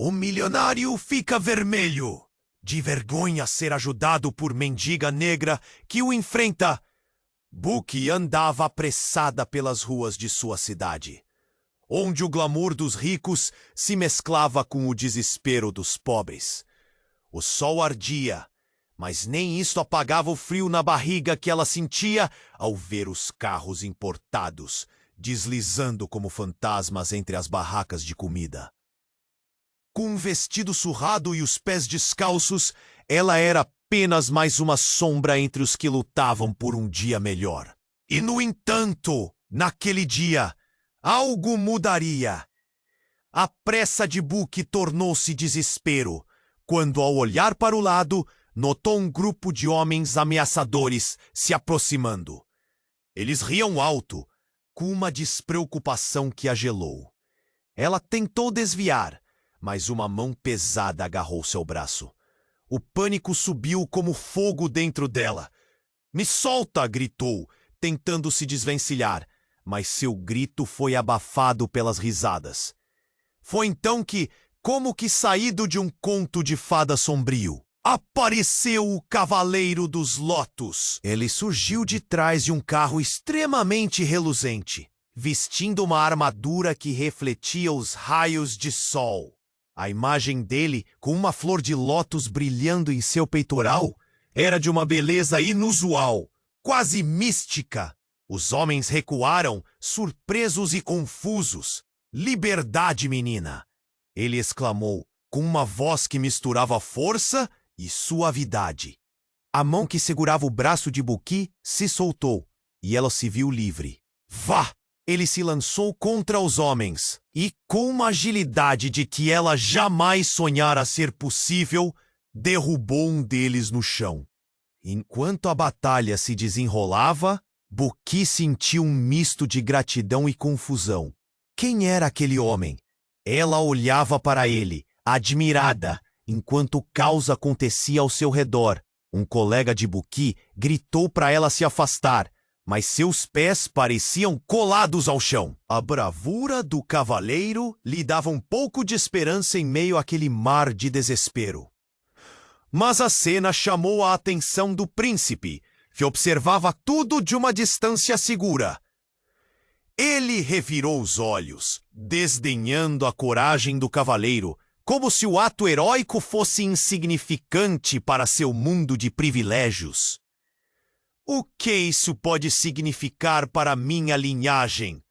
O milionário fica vermelho, de vergonha ser ajudado por mendiga negra que o enfrenta. Bucky andava apressada pelas ruas de sua cidade, onde o glamour dos ricos se mesclava com o desespero dos pobres. O sol ardia, mas nem isso apagava o frio na barriga que ela sentia ao ver os carros importados deslizando como fantasmas entre as barracas de comida. Com um vestido surrado e os pés descalços, ela era apenas mais uma sombra entre os que lutavam por um dia melhor. E, no entanto, naquele dia, algo mudaria. A pressa de Bucky tornou-se desespero, quando, ao olhar para o lado, notou um grupo de homens ameaçadores se aproximando. Eles riam alto, com uma despreocupação que a gelou. Ela tentou desviar, mas uma mão pesada agarrou seu braço. O pânico subiu como fogo dentro dela. "Me solta!" gritou, tentando se desvencilhar, mas seu grito foi abafado pelas risadas. Foi então que, como que saído de um conto de fada sombrio, apareceu o Cavaleiro dos Lotus. Ele surgiu de trás de um carro extremamente reluzente, vestindo uma armadura que refletia os raios de sol. A imagem dele, com uma flor de lótus brilhando em seu peitoral, era de uma beleza inusual, quase mística. Os homens recuaram, surpresos e confusos. "Liberdade, menina!" ele exclamou, com uma voz que misturava força e suavidade. A mão que segurava o braço de Bucky se soltou, e ela se viu livre. "Vá!" Ele se lançou contra os homens, e com uma agilidade de que ela jamais sonhara ser possível, derrubou um deles no chão. Enquanto a batalha se desenrolava, Bucky sentiu um misto de gratidão e confusão. Quem era aquele homem? Ela olhava para ele, admirada, enquanto o caos acontecia ao seu redor. Um colega de Bucky gritou para ela se afastar, mas seus pés pareciam colados ao chão. A bravura do cavaleiro lhe dava um pouco de esperança em meio àquele mar de desespero. Mas a cena chamou a atenção do príncipe, que observava tudo de uma distância segura. Ele revirou os olhos, desdenhando a coragem do cavaleiro, como se o ato heróico fosse insignificante para seu mundo de privilégios. "O que isso pode significar para minha linhagem?"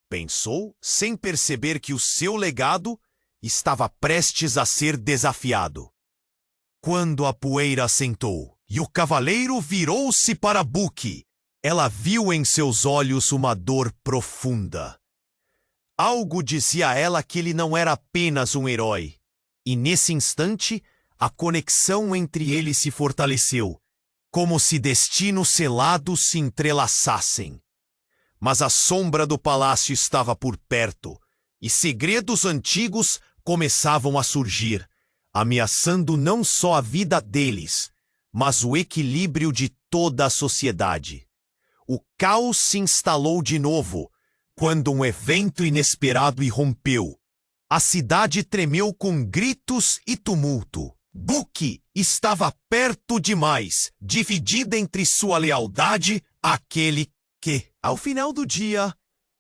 pensou, sem perceber que o seu legado estava prestes a ser desafiado. Quando a poeira assentou e o cavaleiro virou-se para Bucky, ela viu em seus olhos uma dor profunda. Algo dizia a ela que ele não era apenas um herói. E nesse instante, a conexão entre eles se fortaleceu, como se destinos selados se entrelaçassem. Mas a sombra do palácio estava por perto, e segredos antigos começavam a surgir, ameaçando não só a vida deles, mas o equilíbrio de toda a sociedade. O caos se instalou de novo, quando um evento inesperado irrompeu. A cidade tremeu com gritos e tumulto. Bucky estava perto demais, dividida entre sua lealdade àquele que, ao final do dia,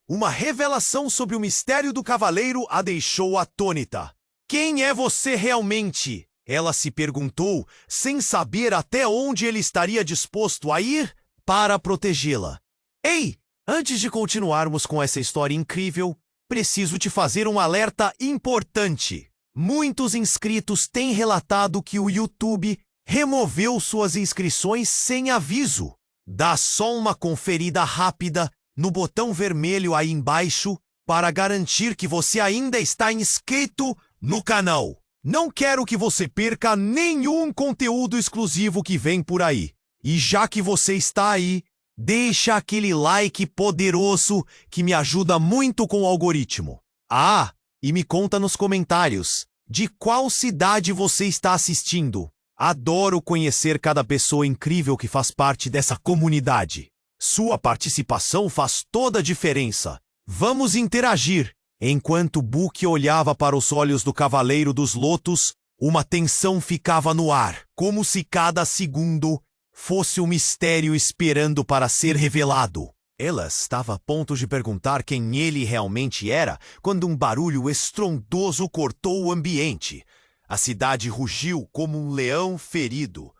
uma revelação sobre o mistério do cavaleiro a deixou atônita. "Quem é você realmente?" ela se perguntou, sem saber até onde ele estaria disposto a ir para protegê-la. "Ei! Antes de continuarmos com essa história incrível, preciso te fazer um alerta importante. Muitos inscritos têm relatado que o YouTube removeu suas inscrições sem aviso. Dá só uma conferida rápida no botão vermelho aí embaixo para garantir que você ainda está inscrito no canal. Não quero que você perca nenhum conteúdo exclusivo que vem por aí. E já que você está aí, deixa aquele like poderoso que me ajuda muito com o algoritmo. Ah, e me conta nos comentários de qual cidade você está assistindo. Adoro conhecer cada pessoa incrível que faz parte dessa comunidade. Sua participação faz toda a diferença. Vamos interagir. Enquanto Buki olhava para os olhos do Cavaleiro dos Lotos, uma tensão ficava no ar, como se cada segundo fosse um mistério esperando para ser revelado. Ela estava a ponto de perguntar quem ele realmente era, quando um barulho estrondoso cortou o ambiente. A cidade rugiu como um leão ferido.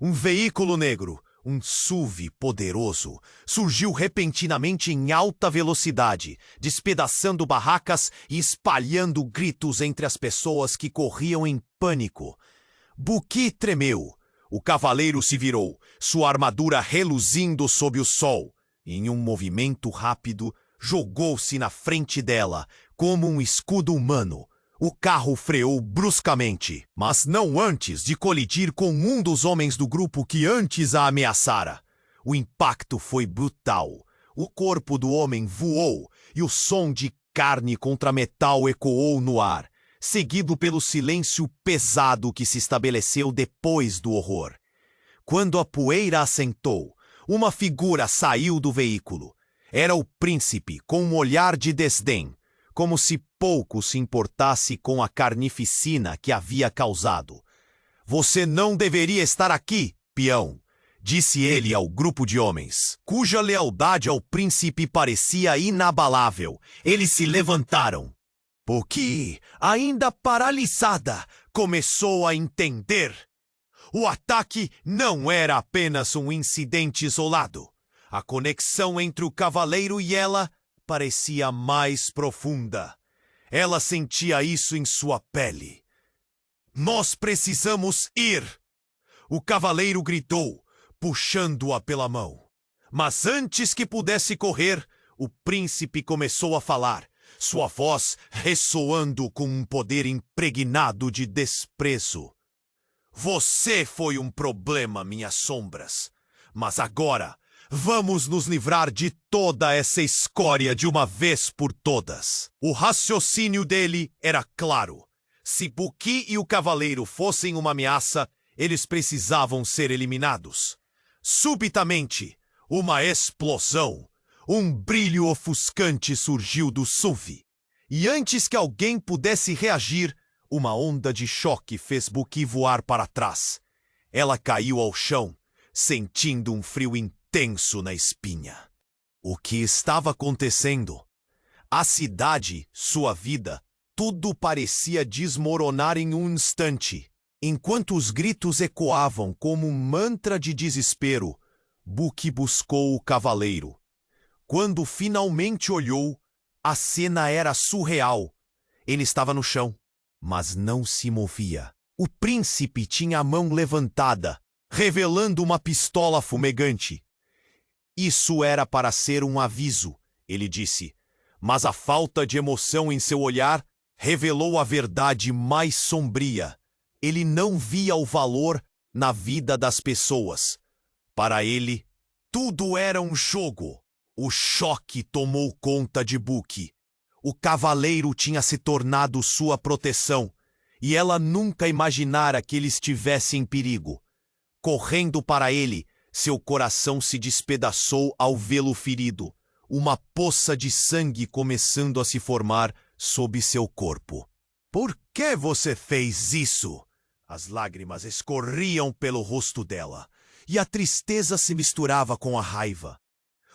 Um veículo negro, um SUV poderoso, surgiu repentinamente em alta velocidade, despedaçando barracas e espalhando gritos entre as pessoas que corriam em pânico. Buki tremeu. O cavaleiro se virou, sua armadura reluzindo sob o sol. Em um movimento rápido, jogou-se na frente dela, como um escudo humano. O carro freou bruscamente, mas não antes de colidir com um dos homens do grupo que antes a ameaçara. O impacto foi brutal. O corpo do homem voou e o som de carne contra metal ecoou no ar, seguido pelo silêncio pesado que se estabeleceu depois do horror. Quando a poeira assentou, uma figura saiu do veículo. Era o príncipe, com um olhar de desdém, como se pouco se importasse com a carnificina que havia causado. "Você não deveria estar aqui, peão", disse ele ao grupo de homens, cuja lealdade ao príncipe parecia inabalável. Eles se levantaram. Buki, ainda paralisada, começou a entender. O ataque não era apenas um incidente isolado. A conexão entre o cavaleiro e ela parecia mais profunda. Ela sentia isso em sua pele. "Nós precisamos ir!" O cavaleiro gritou, puxando-a pela mão. Mas antes que pudesse correr, o príncipe começou a falar, sua voz ressoando com um poder impregnado de desprezo. "Você foi um problema, minhas sombras. Mas agora, vamos nos livrar de toda essa escória de uma vez por todas." O raciocínio dele era claro. Se Buki e o cavaleiro fossem uma ameaça, eles precisavam ser eliminados. Subitamente, uma explosão. Um brilho ofuscante surgiu do SUV. E antes que alguém pudesse reagir, uma onda de choque fez Buki voar para trás. Ela caiu ao chão, sentindo um frio intenso na espinha. O que estava acontecendo? A cidade, sua vida, tudo parecia desmoronar em um instante. Enquanto os gritos ecoavam como um mantra de desespero, Buki buscou o cavaleiro. Quando finalmente olhou, a cena era surreal. Ele estava no chão, mas não se movia. O príncipe tinha a mão levantada, revelando uma pistola fumegante. "Isso era para ser um aviso", ele disse, mas a falta de emoção em seu olhar revelou a verdade mais sombria. Ele não via o valor na vida das pessoas. Para ele, tudo era um jogo. O choque tomou conta de Buki. O cavaleiro tinha se tornado sua proteção, e ela nunca imaginara que ele estivesse em perigo. Correndo para ele, seu coração se despedaçou ao vê-lo ferido, uma poça de sangue começando a se formar sob seu corpo. "Por que você fez isso?" As lágrimas escorriam pelo rosto dela, e a tristeza se misturava com a raiva.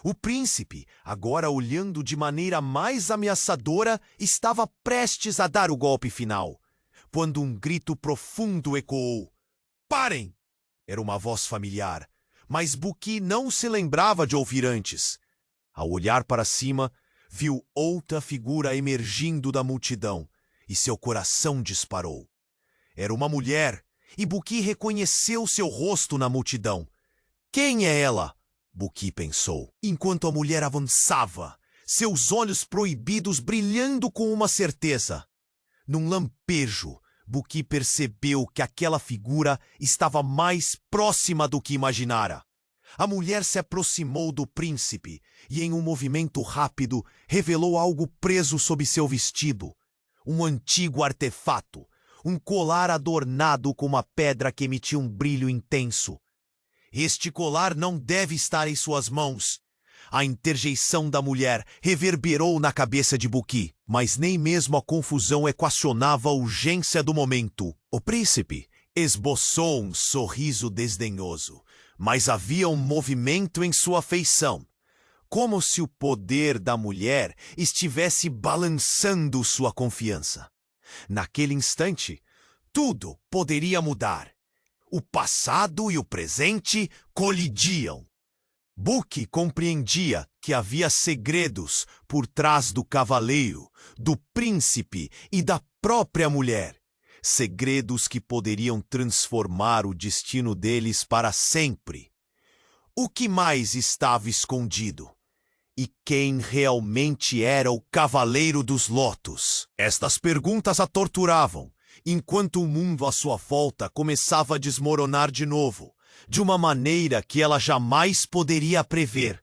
O príncipe, agora olhando de maneira mais ameaçadora, estava prestes a dar o golpe final, quando um grito profundo ecoou. "Parem!" Era uma voz familiar, mas Buki não se lembrava de ouvir antes. Ao olhar para cima, viu outra figura emergindo da multidão, e seu coração disparou. Era uma mulher, e Buki reconheceu seu rosto na multidão. "Quem é ela?" Buki pensou, enquanto a mulher avançava, seus olhos proibidos brilhando com uma certeza. Num lampejo, Buki percebeu que aquela figura estava mais próxima do que imaginara. A mulher se aproximou do príncipe e, em um movimento rápido, revelou algo preso sob seu vestido. Um antigo artefato, um colar adornado com uma pedra que emitia um brilho intenso. "Este colar não deve estar em suas mãos." A interjeição da mulher reverberou na cabeça de Buki, mas nem mesmo a confusão equacionava a urgência do momento. O príncipe esboçou um sorriso desdenhoso, mas havia um movimento em sua feição, como se o poder da mulher estivesse balançando sua confiança. Naquele instante, tudo poderia mudar. O passado e o presente colidiam. Buki compreendia que havia segredos por trás do cavaleiro, do príncipe e da própria mulher. Segredos que poderiam transformar o destino deles para sempre. O que mais estava escondido? E quem realmente era o Cavaleiro dos Lotos? Estas perguntas a torturavam, enquanto o mundo à sua volta começava a desmoronar de novo, de uma maneira que ela jamais poderia prever.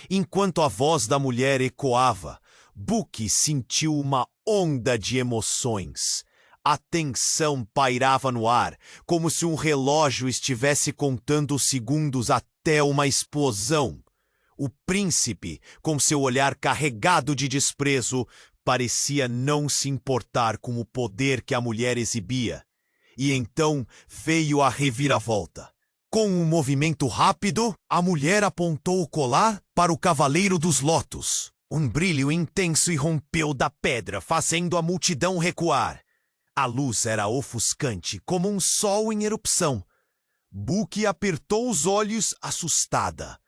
Enquanto a voz da mulher ecoava, Buki sentiu uma onda de emoções. A tensão pairava no ar, como se um relógio estivesse contando os segundos até uma explosão. O príncipe, com seu olhar carregado de desprezo, parecia não se importar com o poder que a mulher exibia. E então veio a reviravolta. Com um movimento rápido, a mulher apontou o colar para o Cavaleiro dos Lotos. Um brilho intenso irrompeu da pedra, fazendo a multidão recuar. A luz era ofuscante, como um sol em erupção. Buki apertou os olhos, assustada.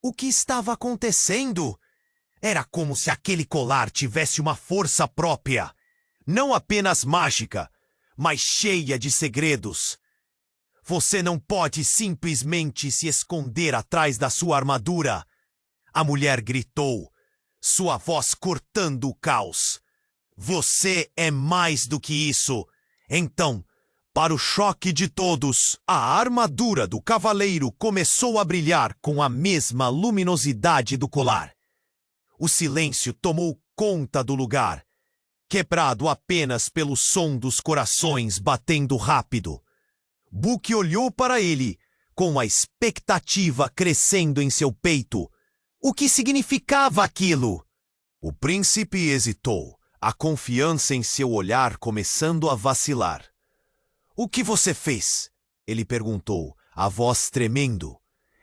O que estava acontecendo? Era como se aquele colar tivesse uma força própria. Não apenas mágica, mas cheia de segredos. Você não pode simplesmente se esconder atrás da sua armadura. A mulher gritou, sua voz cortando o caos. Você é mais do que isso. Então, para o choque de todos, a armadura do cavaleiro começou a brilhar com a mesma luminosidade do colar. O silêncio tomou conta do lugar, quebrado apenas pelo som dos corações batendo rápido. Buki olhou para ele, com a expectativa crescendo em seu peito. O que significava aquilo? O príncipe hesitou, a confiança em seu olhar começando a vacilar. O que você fez? Ele perguntou, a voz tremendo.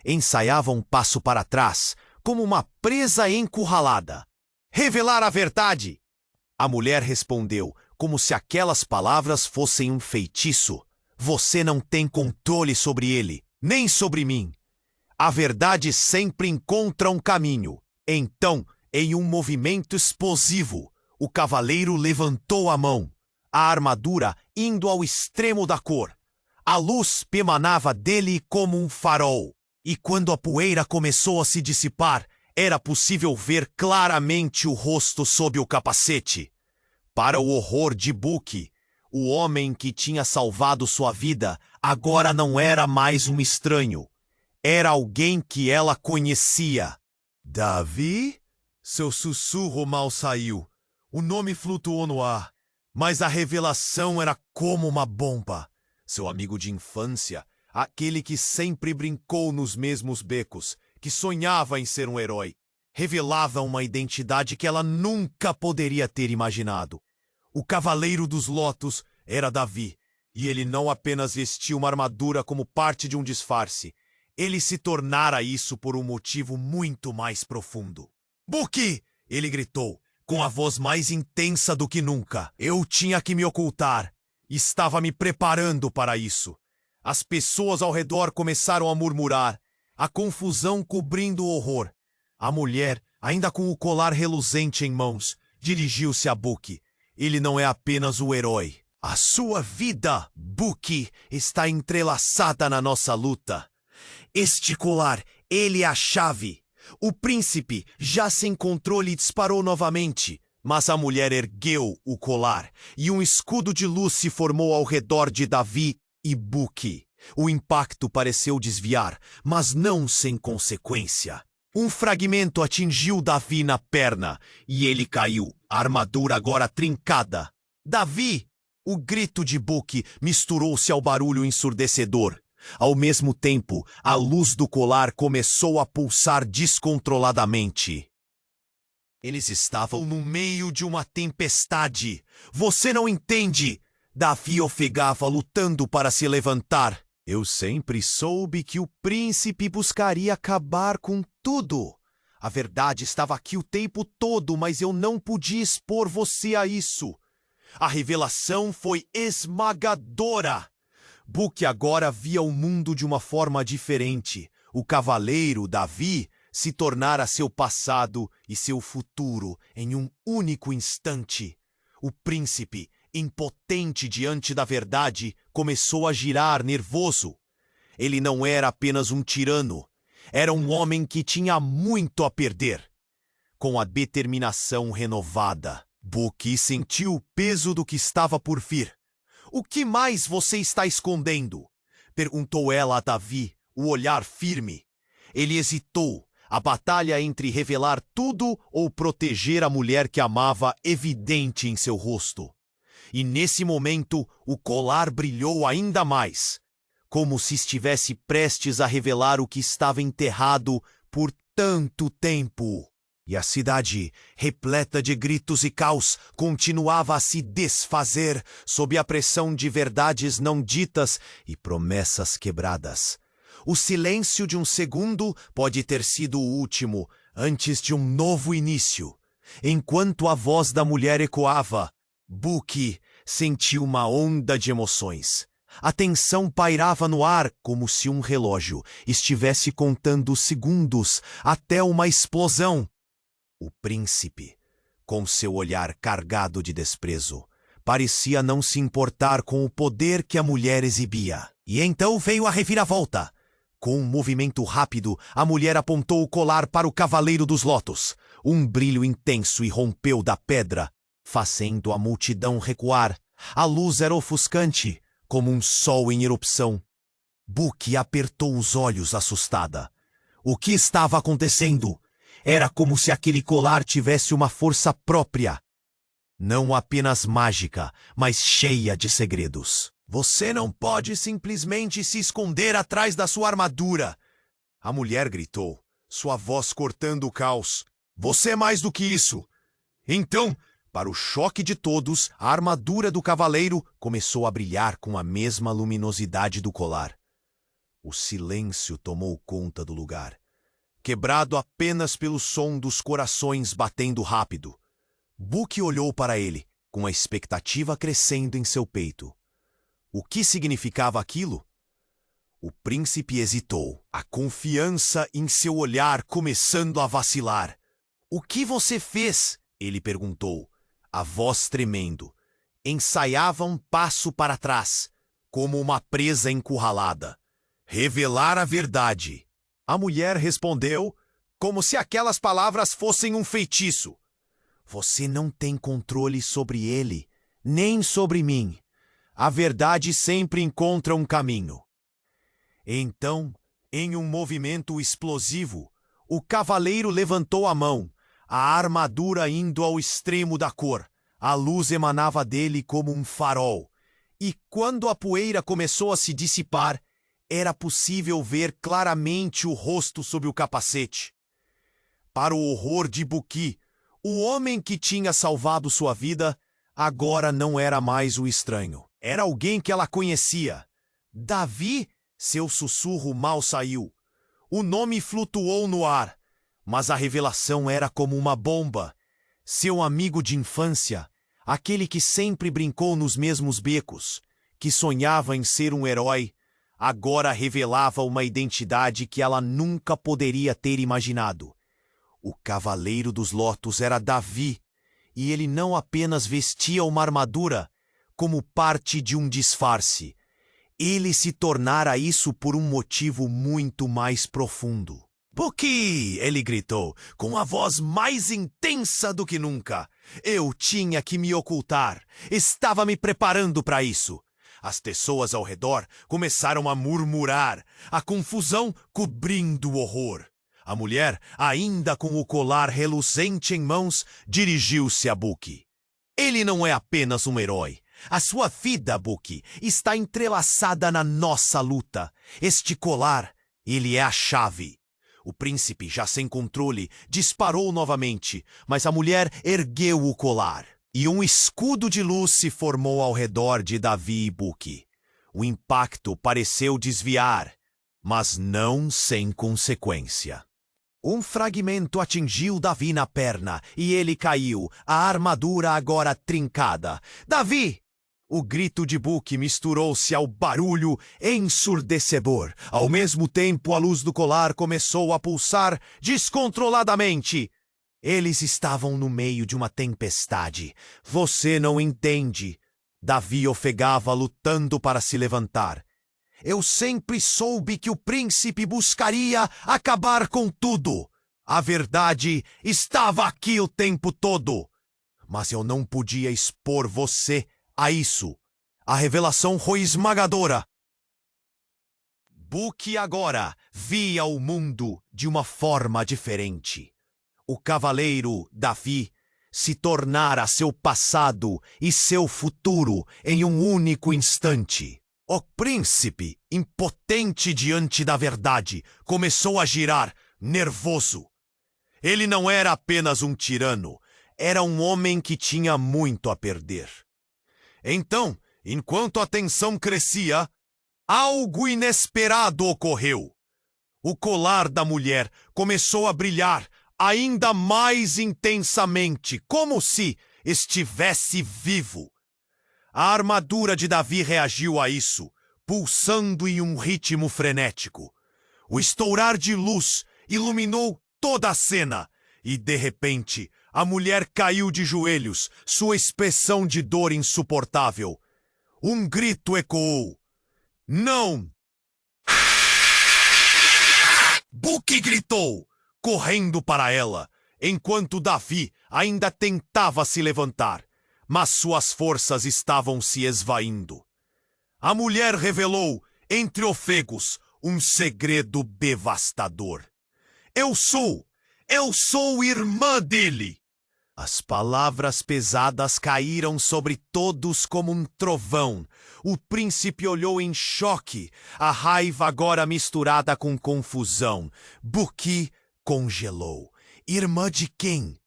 Ensaiava um passo para trás, como uma presa encurralada. Revelar a verdade! A mulher respondeu, como se aquelas palavras fossem um feitiço. Você não tem controle sobre ele, nem sobre mim. A verdade sempre encontra um caminho. Então, em um movimento explosivo, o cavaleiro levantou a mão, a armadura indo ao extremo da cor. A luz emanava dele como um farol, e quando a poeira começou a se dissipar, era possível ver claramente o rosto sob o capacete. Para o horror de Buki, o homem que tinha salvado sua vida agora não era mais um estranho. Era alguém que ela conhecia. Davi? Seu sussurro mal saiu. O nome flutuou no ar, mas a revelação era como uma bomba. Seu amigo de infância, aquele que sempre brincou nos mesmos becos, que sonhava em ser um herói, revelava uma identidade que ela nunca poderia ter imaginado. O Cavaleiro dos Lotos era Davi, e ele não apenas vestia uma armadura como parte de um disfarce. Ele se tornara isso por um motivo muito mais profundo. Buki! Ele gritou, com a voz mais intensa do que nunca. Eu tinha que me ocultar. Estava me preparando para isso. As pessoas ao redor começaram a murmurar, a confusão cobrindo o horror. A mulher, ainda com o colar reluzente em mãos, dirigiu-se a Buki. Ele não é apenas o herói. A sua vida, Buki, está entrelaçada na nossa luta. Este colar, ele é a chave. O príncipe já sem controle disparou novamente, mas a mulher ergueu o colar e um escudo de luz se formou ao redor de Davi e Buki. O impacto pareceu desviar, mas não sem consequência. Um fragmento atingiu Davi na perna e ele caiu, a armadura agora trincada. Davi! O grito de Buki misturou-se ao barulho ensurdecedor. Ao mesmo tempo, a luz do colar começou a pulsar descontroladamente. Eles estavam no meio de uma tempestade. Você não entende? Davi ofegava lutando para se levantar. Eu sempre soube que o príncipe buscaria acabar com tudo. A verdade estava aqui o tempo todo, mas eu não podia expor você a isso. A revelação foi esmagadora. Book agora via o mundo de uma forma diferente. O cavaleiro, Davi, se tornara seu passado e seu futuro em um único instante. O príncipe, impotente diante da verdade, começou a girar nervoso. Ele não era apenas um tirano. Era um homem que tinha muito a perder. Com a determinação renovada, Book sentiu o peso do que estava por vir. O que mais você está escondendo? Perguntou ela a Davi, o olhar firme. Ele hesitou. A batalha entre revelar tudo ou proteger a mulher que amava evidente em seu rosto. E nesse momento, o colar brilhou ainda mais, como se estivesse prestes a revelar o que estava enterrado por tanto tempo. E a cidade, repleta de gritos e caos, continuava a se desfazer sob a pressão de verdades não ditas e promessas quebradas. O silêncio de um segundo pode ter sido o último, antes de um novo início. Enquanto a voz da mulher ecoava, Book sentiu uma onda de emoções. A tensão pairava no ar como se um relógio estivesse contando segundos até uma explosão. O príncipe, com seu olhar carregado de desprezo, parecia não se importar com o poder que a mulher exibia. E então veio a reviravolta. Com um movimento rápido, a mulher apontou o colar para o Cavaleiro dos Lotos. Um brilho intenso irrompeu da pedra, fazendo a multidão recuar. A luz era ofuscante, como um sol em erupção. Book apertou os olhos assustada. O que estava acontecendo? Era como se aquele colar tivesse uma força própria. Não apenas mágica, mas cheia de segredos. Você não pode simplesmente se esconder atrás da sua armadura. A mulher gritou, sua voz cortando o caos. Você é mais do que isso. Então, para o choque de todos, a armadura do cavaleiro começou a brilhar com a mesma luminosidade do colar. O silêncio tomou conta do lugar, quebrado apenas pelo som dos corações batendo rápido. Book olhou para ele, com a expectativa crescendo em seu peito. O que significava aquilo? O príncipe hesitou, a confiança em seu olhar começando a vacilar. O que você fez? Ele perguntou, a voz tremendo. Ensaiava um passo para trás, como uma presa encurralada. Revelar a verdade. A mulher respondeu, como se aquelas palavras fossem um feitiço. Você não tem controle sobre ele, nem sobre mim. A verdade sempre encontra um caminho. Então, em um movimento explosivo, o cavaleiro levantou a mão, a armadura indo ao extremo da cor. A luz emanava dele como um farol. E quando a poeira começou a se dissipar, era possível ver claramente o rosto sob o capacete. Para o horror de Book, o homem que tinha salvado sua vida agora não era mais o estranho. Era alguém que ela conhecia. Davi, seu sussurro mal saiu. O nome flutuou no ar, mas a revelação era como uma bomba. Seu amigo de infância, aquele que sempre brincou nos mesmos becos, que sonhava em ser um herói, agora revelava uma identidade que ela nunca poderia ter imaginado. O Cavaleiro dos Lotos era Davi, e ele não apenas vestia uma armadura, como parte de um disfarce. Ele se tornara isso por um motivo muito mais profundo. Book! Ele gritou, com a voz mais intensa do que nunca. Eu tinha que me ocultar. Estava me preparando para isso. As pessoas ao redor começaram a murmurar, a confusão cobrindo o horror. A mulher, ainda com o colar reluzente em mãos, dirigiu-se a Book. Ele não é apenas um herói. A sua vida, Buki, está entrelaçada na nossa luta. Este colar, ele é a chave. O príncipe, já sem controle, disparou novamente, mas a mulher ergueu o colar. E um escudo de luz se formou ao redor de Davi e Buki. O impacto pareceu desviar, mas não sem consequência. Um fragmento atingiu Davi na perna e ele caiu, a armadura agora trincada. Davi! O grito de Buki misturou-se ao barulho ensurdecedor. Ao mesmo tempo, a luz do colar começou a pulsar descontroladamente. Eles estavam no meio de uma tempestade. Você não entende. Davi ofegava lutando para se levantar. Eu sempre soube que o príncipe buscaria acabar com tudo. A verdade estava aqui o tempo todo. Mas eu não podia expor você a isso. A revelação foi esmagadora. Buki agora via o mundo de uma forma diferente. O cavaleiro Davi se tornara seu passado e seu futuro em um único instante. O príncipe, impotente diante da verdade, começou a girar, nervoso. Ele não era apenas um tirano, era um homem que tinha muito a perder. Então, enquanto a tensão crescia, algo inesperado ocorreu. O colar da mulher começou a brilhar ainda mais intensamente, como se estivesse vivo. A armadura de Davi reagiu a isso, pulsando em um ritmo frenético. O estourar de luz iluminou toda a cena e, de repente, a mulher caiu de joelhos, sua expressão de dor insuportável. Um grito ecoou. Não! Buki gritou, correndo para ela, enquanto Davi ainda tentava se levantar, mas suas forças estavam se esvaindo. A mulher revelou, entre ofegos, um segredo devastador. Eu sou irmã dele! As palavras pesadas caíram sobre todos como um trovão. O príncipe olhou em choque, a raiva agora misturada com confusão. Buki congelou. Irmã de quem?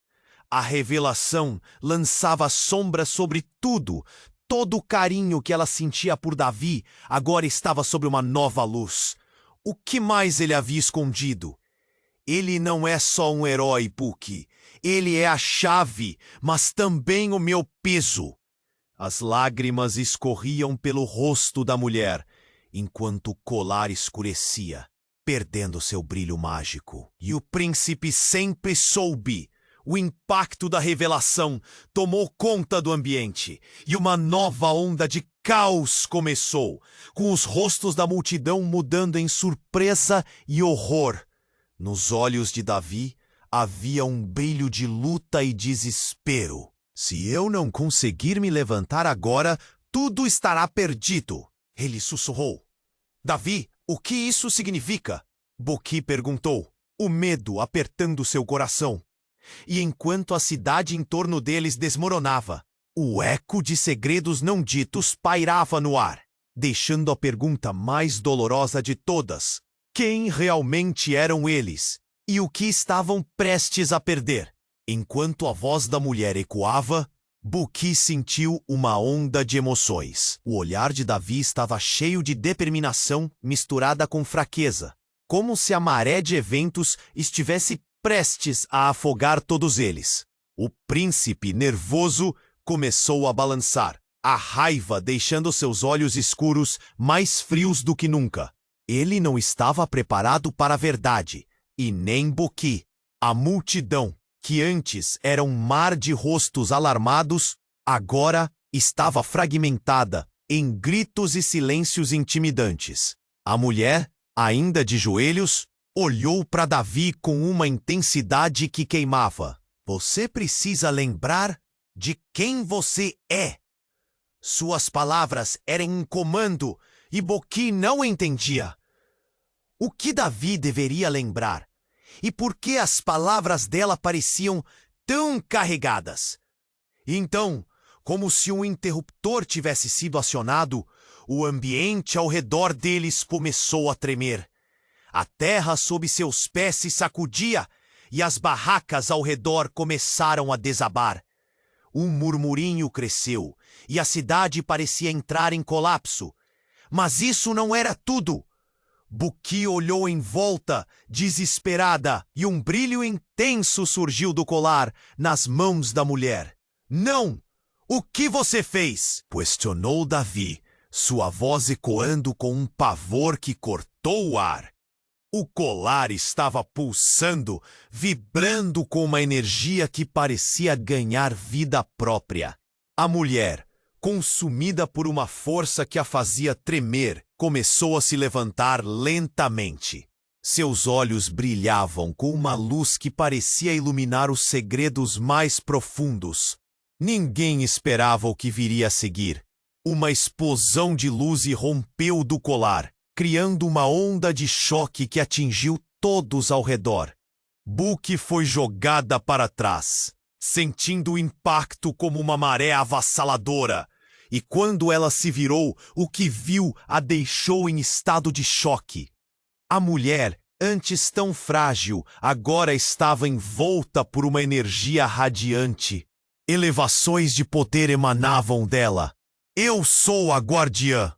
A revelação lançava sombras sobre tudo. Todo o carinho que ela sentia por Davi agora estava sob uma nova luz. O que mais ele havia escondido? Ele não é só um herói, Buki. Ele é a chave, mas também o meu peso. As lágrimas escorriam pelo rosto da mulher, enquanto o colar escurecia, perdendo seu brilho mágico. E o príncipe sempre soube. O impacto da revelação tomou conta do ambiente, e uma nova onda de caos começou, com os rostos da multidão mudando em surpresa e horror. Nos olhos de Davi havia um brilho de luta e desespero. Se eu não conseguir me levantar agora, tudo estará perdido, ele sussurrou. Davi, o que isso significa? Buki perguntou, o medo apertando seu coração. E enquanto a cidade em torno deles desmoronava, o eco de segredos não ditos pairava no ar, deixando a pergunta mais dolorosa de todas. Quem realmente eram eles? E o que estavam prestes a perder? Enquanto a voz da mulher ecoava, Buki sentiu uma onda de emoções. O olhar de Davi estava cheio de determinação misturada com fraqueza, como se a maré de eventos estivesse prestes a afogar todos eles. O príncipe, nervoso, começou a balançar, a raiva deixando seus olhos escuros mais frios do que nunca. Ele não estava preparado para a verdade, e nem Buki. A multidão, que antes era um mar de rostos alarmados, agora estava fragmentada em gritos e silêncios intimidantes. A mulher, ainda de joelhos, olhou para Davi com uma intensidade que queimava. Você precisa lembrar de quem você é. Suas palavras eram um comando e Buki não entendia. O que Davi deveria lembrar? E por que as palavras dela pareciam tão carregadas? Então, Como se um interruptor tivesse sido acionado, o ambiente ao redor deles começou a tremer. A terra sob seus pés se sacudia e as barracas ao redor começaram a desabar. Um murmurinho cresceu e a cidade parecia entrar em colapso. Mas isso não era tudo. Buki olhou em volta, desesperada, e um brilho intenso surgiu do colar nas mãos da mulher. Não! O que você fez? Questionou Davi, sua voz ecoando com um pavor que cortou o ar. O colar estava pulsando, vibrando com uma energia que parecia ganhar vida própria. A mulher, consumida por uma força que a fazia tremer, começou a se levantar lentamente. Seus olhos brilhavam com uma luz que parecia iluminar os segredos mais profundos. Ninguém esperava o que viria a seguir. Uma explosão de luz irrompeu do colar, criando uma onda de choque que atingiu todos ao redor. Buki foi jogada para trás, sentindo o impacto como uma maré avassaladora. E quando ela se virou, o que viu a deixou em estado de choque. A mulher, antes tão frágil, agora estava envolta por uma energia radiante. Elevações de poder emanavam dela. Eu sou a guardiã!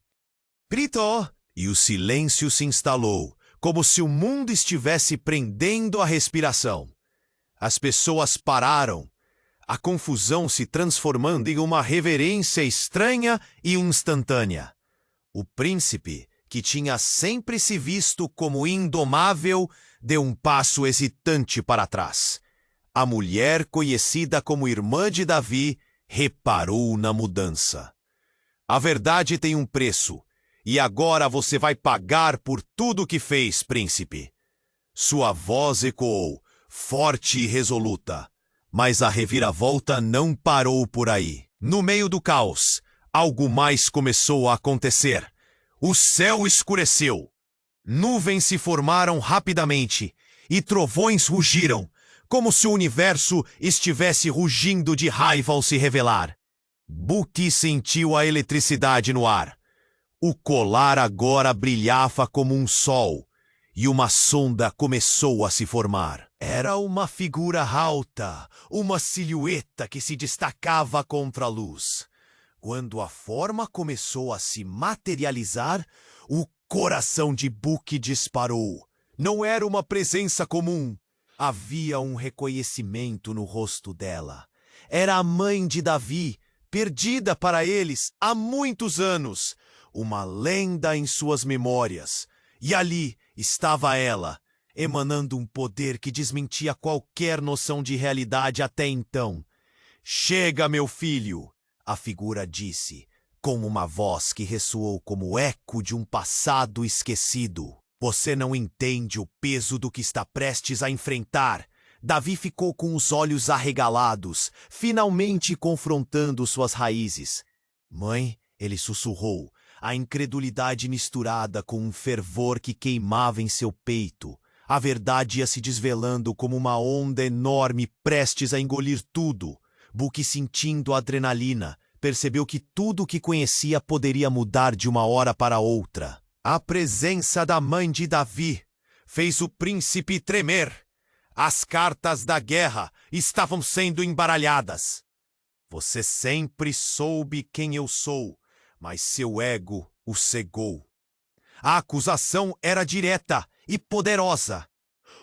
Gritou, e o silêncio se instalou, como se o mundo estivesse prendendo a respiração. As pessoas pararam, a confusão se transformando em uma reverência estranha e instantânea. O príncipe, que tinha sempre se visto como indomável, deu um passo hesitante para trás. A mulher, conhecida como irmã de Davi, reparou na mudança. A verdade tem um preço, e agora você vai pagar por tudo que fez, príncipe. Sua voz ecoou, forte e resoluta. Mas a reviravolta não parou por aí. No meio do caos, algo mais começou a acontecer. O céu escureceu. Nuvens se formaram rapidamente e trovões rugiram, como se o universo estivesse rugindo de raiva ao se revelar. Buki sentiu a eletricidade no ar. O colar agora brilhava como um sol, e uma sonda começou a se formar. Era uma figura alta, uma silhueta que se destacava contra a luz. Quando a forma começou a se materializar, o coração de Buki disparou. Não era uma presença comum. Havia um reconhecimento no rosto dela. Era a mãe de Davi, perdida para eles há muitos anos. Uma lenda em suas memórias. E ali estava ela, emanando um poder que desmentia qualquer noção de realidade até então. Chega, meu filho, a figura disse, com uma voz que ressoou como o eco de um passado esquecido. Você não entende o peso do que está prestes a enfrentar. Davi ficou com os olhos arregalados, finalmente confrontando suas raízes. Mãe, ele sussurrou, a incredulidade misturada com um fervor que queimava em seu peito. A verdade ia se desvelando como uma onda enorme prestes a engolir tudo. Buki, sentindo a adrenalina, percebeu que tudo o que conhecia poderia mudar de uma hora para outra. A presença da mãe de Davi fez o príncipe tremer. As cartas da guerra estavam sendo embaralhadas. Você sempre soube quem eu sou, mas seu ego o cegou. A acusação era direta e poderosa.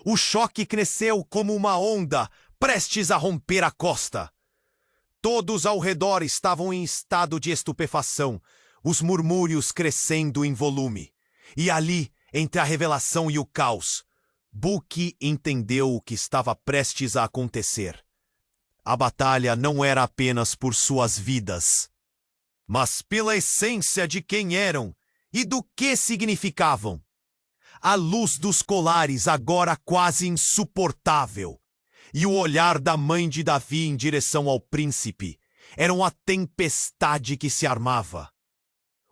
O choque cresceu como uma onda, prestes a romper a costa. Todos ao redor estavam em estado de estupefação, os murmúrios crescendo em volume. E ali, entre a revelação e o caos, Buki entendeu o que estava prestes a acontecer. A batalha não era apenas por suas vidas, mas pela essência de quem eram e do que significavam. A luz dos colares agora quase insuportável, e o olhar da mãe de Davi em direção ao príncipe era uma tempestade que se armava.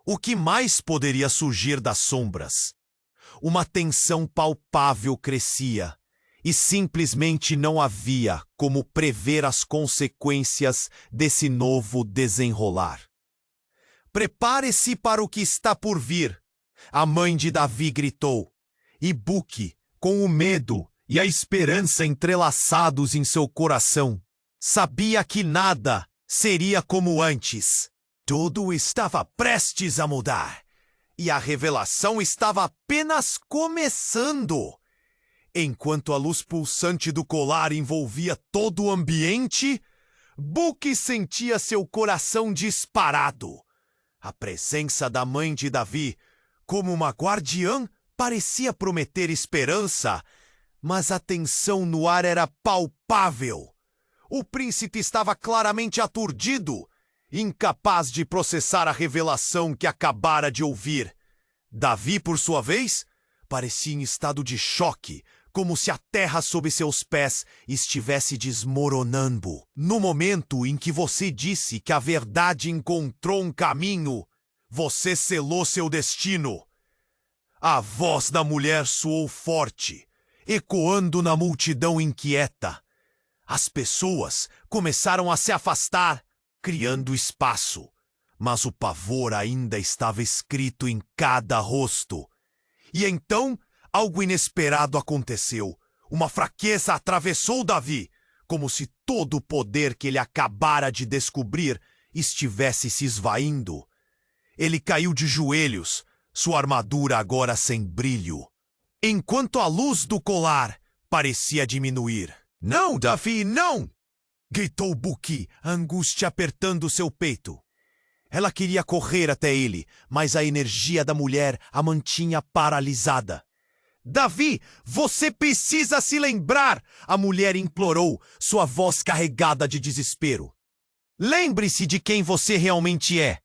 O que mais poderia surgir das sombras? Uma tensão palpável crescia, e simplesmente não havia como prever as consequências desse novo desenrolar. Prepare-se para o que está por vir, a mãe de Davi gritou, e Buque, com o medo e a esperança entrelaçados em seu coração, sabia que nada seria como antes. Tudo estava prestes a mudar, e a revelação estava apenas começando. Enquanto a luz pulsante do colar envolvia todo o ambiente, Buque sentia seu coração disparado. A presença da mãe de Davi, como uma guardiã, parecia prometer esperança, mas a tensão no ar era palpável. O príncipe estava claramente aturdido, incapaz de processar a revelação que acabara de ouvir. Davi, por sua vez, parecia em estado de choque, como se a terra sob seus pés estivesse desmoronando. No momento em que você disse que a verdade encontrou um caminho, você selou seu destino. A voz da mulher soou forte, ecoando na multidão inquieta. As pessoas começaram a se afastar, criando espaço, mas o pavor ainda estava escrito em cada rosto. E então, algo inesperado aconteceu. Uma fraqueza atravessou Davi, como se todo o poder que ele acabara de descobrir estivesse se esvaindo. Ele caiu de joelhos, sua armadura agora sem brilho, enquanto a luz do colar parecia diminuir. "Não, Davi, não!" gritou Buque, a angústia apertando seu peito. Ela queria correr até ele, mas a energia da mulher a mantinha paralisada. "Davi, você precisa se lembrar!" a mulher implorou, sua voz carregada de desespero. "Lembre-se de quem você realmente é."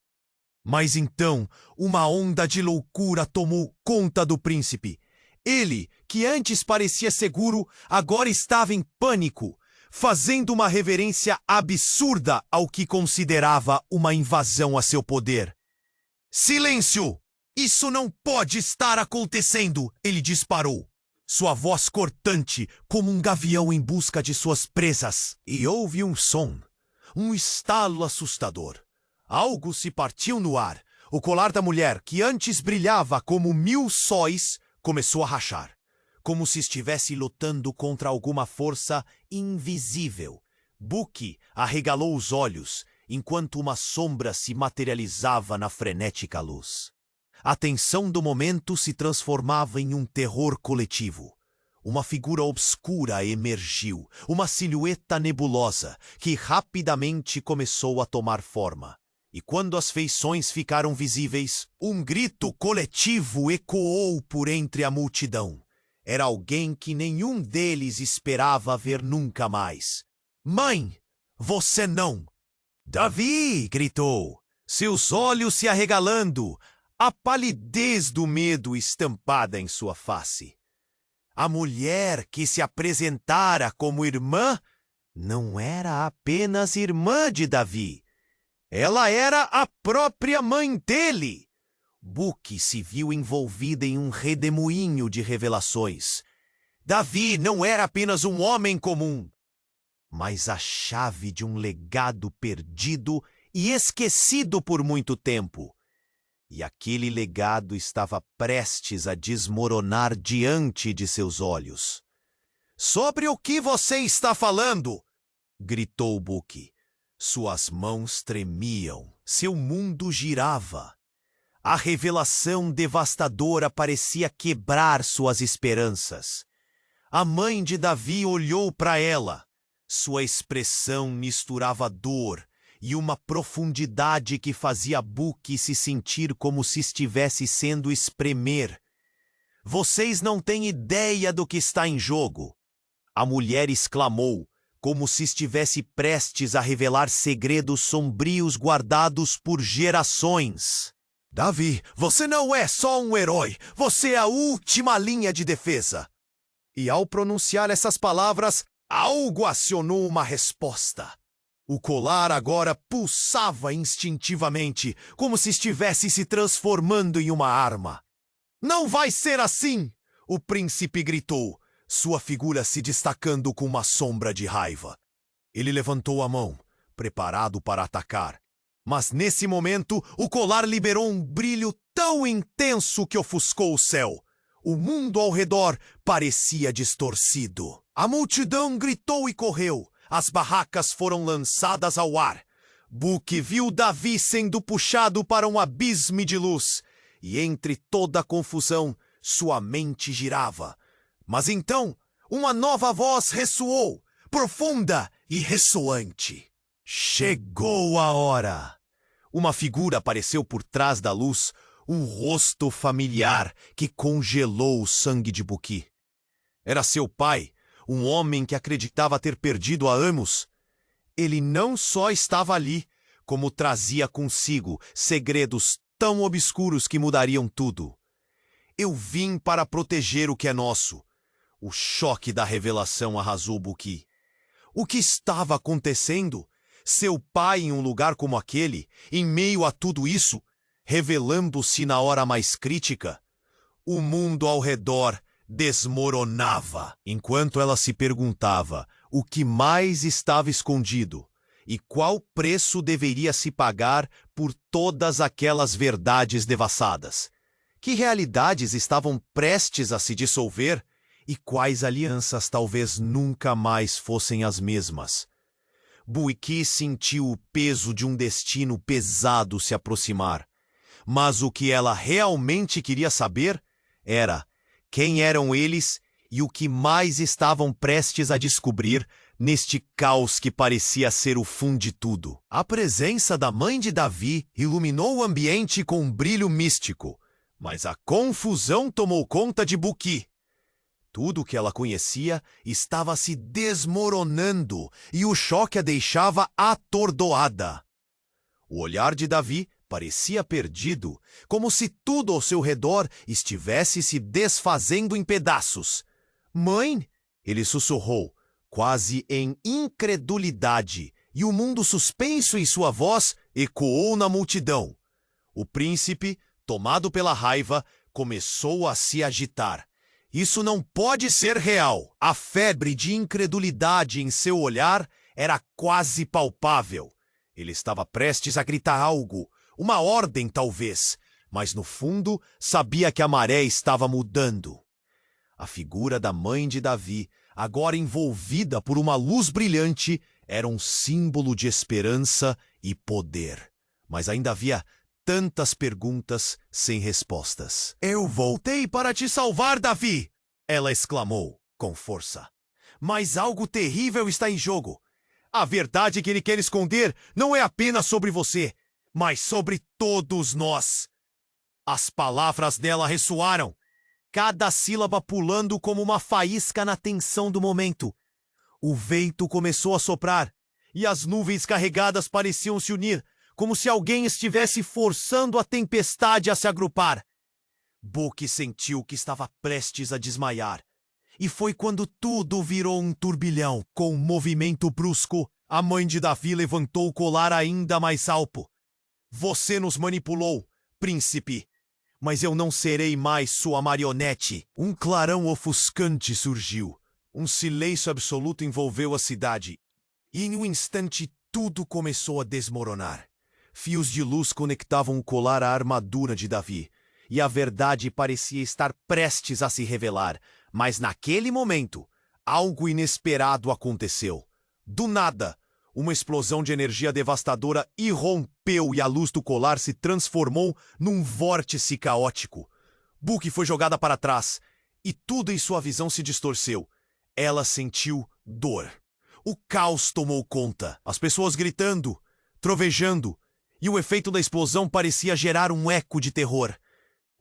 Mas então, uma onda de loucura tomou conta do príncipe. Ele, que antes parecia seguro, agora estava em pânico, fazendo uma reverência absurda ao que considerava uma invasão a seu poder. "Silêncio! Isso não pode estar acontecendo!" ele disparou, sua voz cortante como um gavião em busca de suas presas. E houve um som, um estalo assustador. Algo se partiu no ar. O colar da mulher, que antes brilhava como 1000 sóis, começou a rachar, como se estivesse lutando contra alguma força invisível. Buque arregalou os olhos, enquanto uma sombra se materializava na frenética luz. A tensão do momento se transformava em um terror coletivo. Uma figura obscura emergiu, uma silhueta nebulosa, que rapidamente começou a tomar forma. E quando as feições ficaram visíveis, um grito coletivo ecoou por entre a multidão. Era alguém que nenhum deles esperava ver nunca mais. "Mãe, você não!" "Davi!" gritou, seus olhos se arregalando, a palidez do medo estampada em sua face. A mulher que se apresentara como irmã não era apenas irmã de Davi. Ela era a própria mãe dele. Buque se viu envolvida em um redemoinho de revelações. Davi não era apenas um homem comum, mas a chave de um legado perdido e esquecido por muito tempo. E aquele legado estava prestes a desmoronar diante de seus olhos. "Sobre o que você está falando?" gritou Buque. Suas mãos tremiam, seu mundo girava. A revelação devastadora parecia quebrar suas esperanças. A mãe de Davi olhou para ela. Sua expressão misturava dor e uma profundidade que fazia Buque se sentir como se estivesse sendo espremer. "Vocês não têm ideia do que está em jogo!" A mulher exclamou, como se estivesse prestes a revelar segredos sombrios guardados por gerações. "Davi, você não é só um herói, você é a última linha de defesa." E ao pronunciar essas palavras, algo acionou uma resposta. O colar agora pulsava instintivamente, como se estivesse se transformando em uma arma. "Não vai ser assim!" o príncipe gritou, sua figura se destacando com uma sombra de raiva. Ele levantou a mão, preparado para atacar. Mas nesse momento, o colar liberou um brilho tão intenso que ofuscou o céu. O mundo ao redor parecia distorcido. A multidão gritou e correu. As barracas foram lançadas ao ar. Book viu Davi sendo puxado para um abismo de luz. E entre toda a confusão, sua mente girava. Mas então, uma nova voz ressoou, profunda e ressoante. Chegou a hora! Uma figura apareceu por trás da luz, um rosto familiar que congelou o sangue de Buki. Era seu pai, um homem que acreditava ter perdido há anos. Ele não só estava ali, como trazia consigo segredos tão obscuros que mudariam tudo. Eu vim para proteger o que é nosso. O choque da revelação arrasou Buki. O que estava acontecendo? Seu pai em um lugar como aquele, em meio a tudo isso, revelando-se na hora mais crítica? O mundo ao redor desmoronava, enquanto ela se perguntava o que mais estava escondido e qual preço deveria se pagar por todas aquelas verdades devassadas. Que realidades estavam prestes a se dissolver e quais alianças talvez nunca mais fossem as mesmas. Buki sentiu o peso de um destino pesado se aproximar. Mas o que ela realmente queria saber era quem eram eles e o que mais estavam prestes a descobrir neste caos que parecia ser o fim de tudo. A presença da mãe de Davi iluminou o ambiente com um brilho místico, mas a confusão tomou conta de Buki. Tudo o que ela conhecia estava se desmoronando e o choque a deixava atordoada. O olhar de Davi parecia perdido, como se tudo ao seu redor estivesse se desfazendo em pedaços. "Mãe?" ele sussurrou, quase em incredulidade, e o mundo suspenso em sua voz ecoou na multidão. O príncipe, tomado pela raiva, começou a se agitar. Isso não pode ser real. A febre de incredulidade em seu olhar era quase palpável. Ele estava prestes a gritar algo, uma ordem talvez, mas no fundo sabia que a maré estava mudando. A figura da mãe de Davi, agora envolvida por uma luz brilhante, era um símbolo de esperança e poder. Mas ainda havia tantas perguntas sem respostas. "Eu voltei para te salvar, Davi!" ela exclamou, com força. "Mas algo terrível está em jogo. A verdade que ele quer esconder não é apenas sobre você, mas sobre todos nós." As palavras dela ressoaram, cada sílaba pulando como uma faísca na tensão do momento. O vento começou a soprar, e as nuvens carregadas pareciam se unir, como se alguém estivesse forçando a tempestade a se agrupar. Buki sentiu que estava prestes a desmaiar. E foi quando tudo virou um turbilhão. Com um movimento brusco, a mãe de Davi levantou o colar ainda mais alto. "Você nos manipulou, príncipe, mas eu não serei mais sua marionete." Um clarão ofuscante surgiu. Um silêncio absoluto envolveu a cidade. E em um instante tudo começou a desmoronar. Fios de luz conectavam o colar à armadura de Davi, e a verdade parecia estar prestes a se revelar. Mas naquele momento, algo inesperado aconteceu. Do nada, uma explosão de energia devastadora irrompeu e a luz do colar se transformou num vórtice caótico. Buki foi jogada para trás, e tudo em sua visão se distorceu. Ela sentiu dor. O caos tomou conta, as pessoas gritando, trovejando, e o efeito da explosão parecia gerar um eco de terror.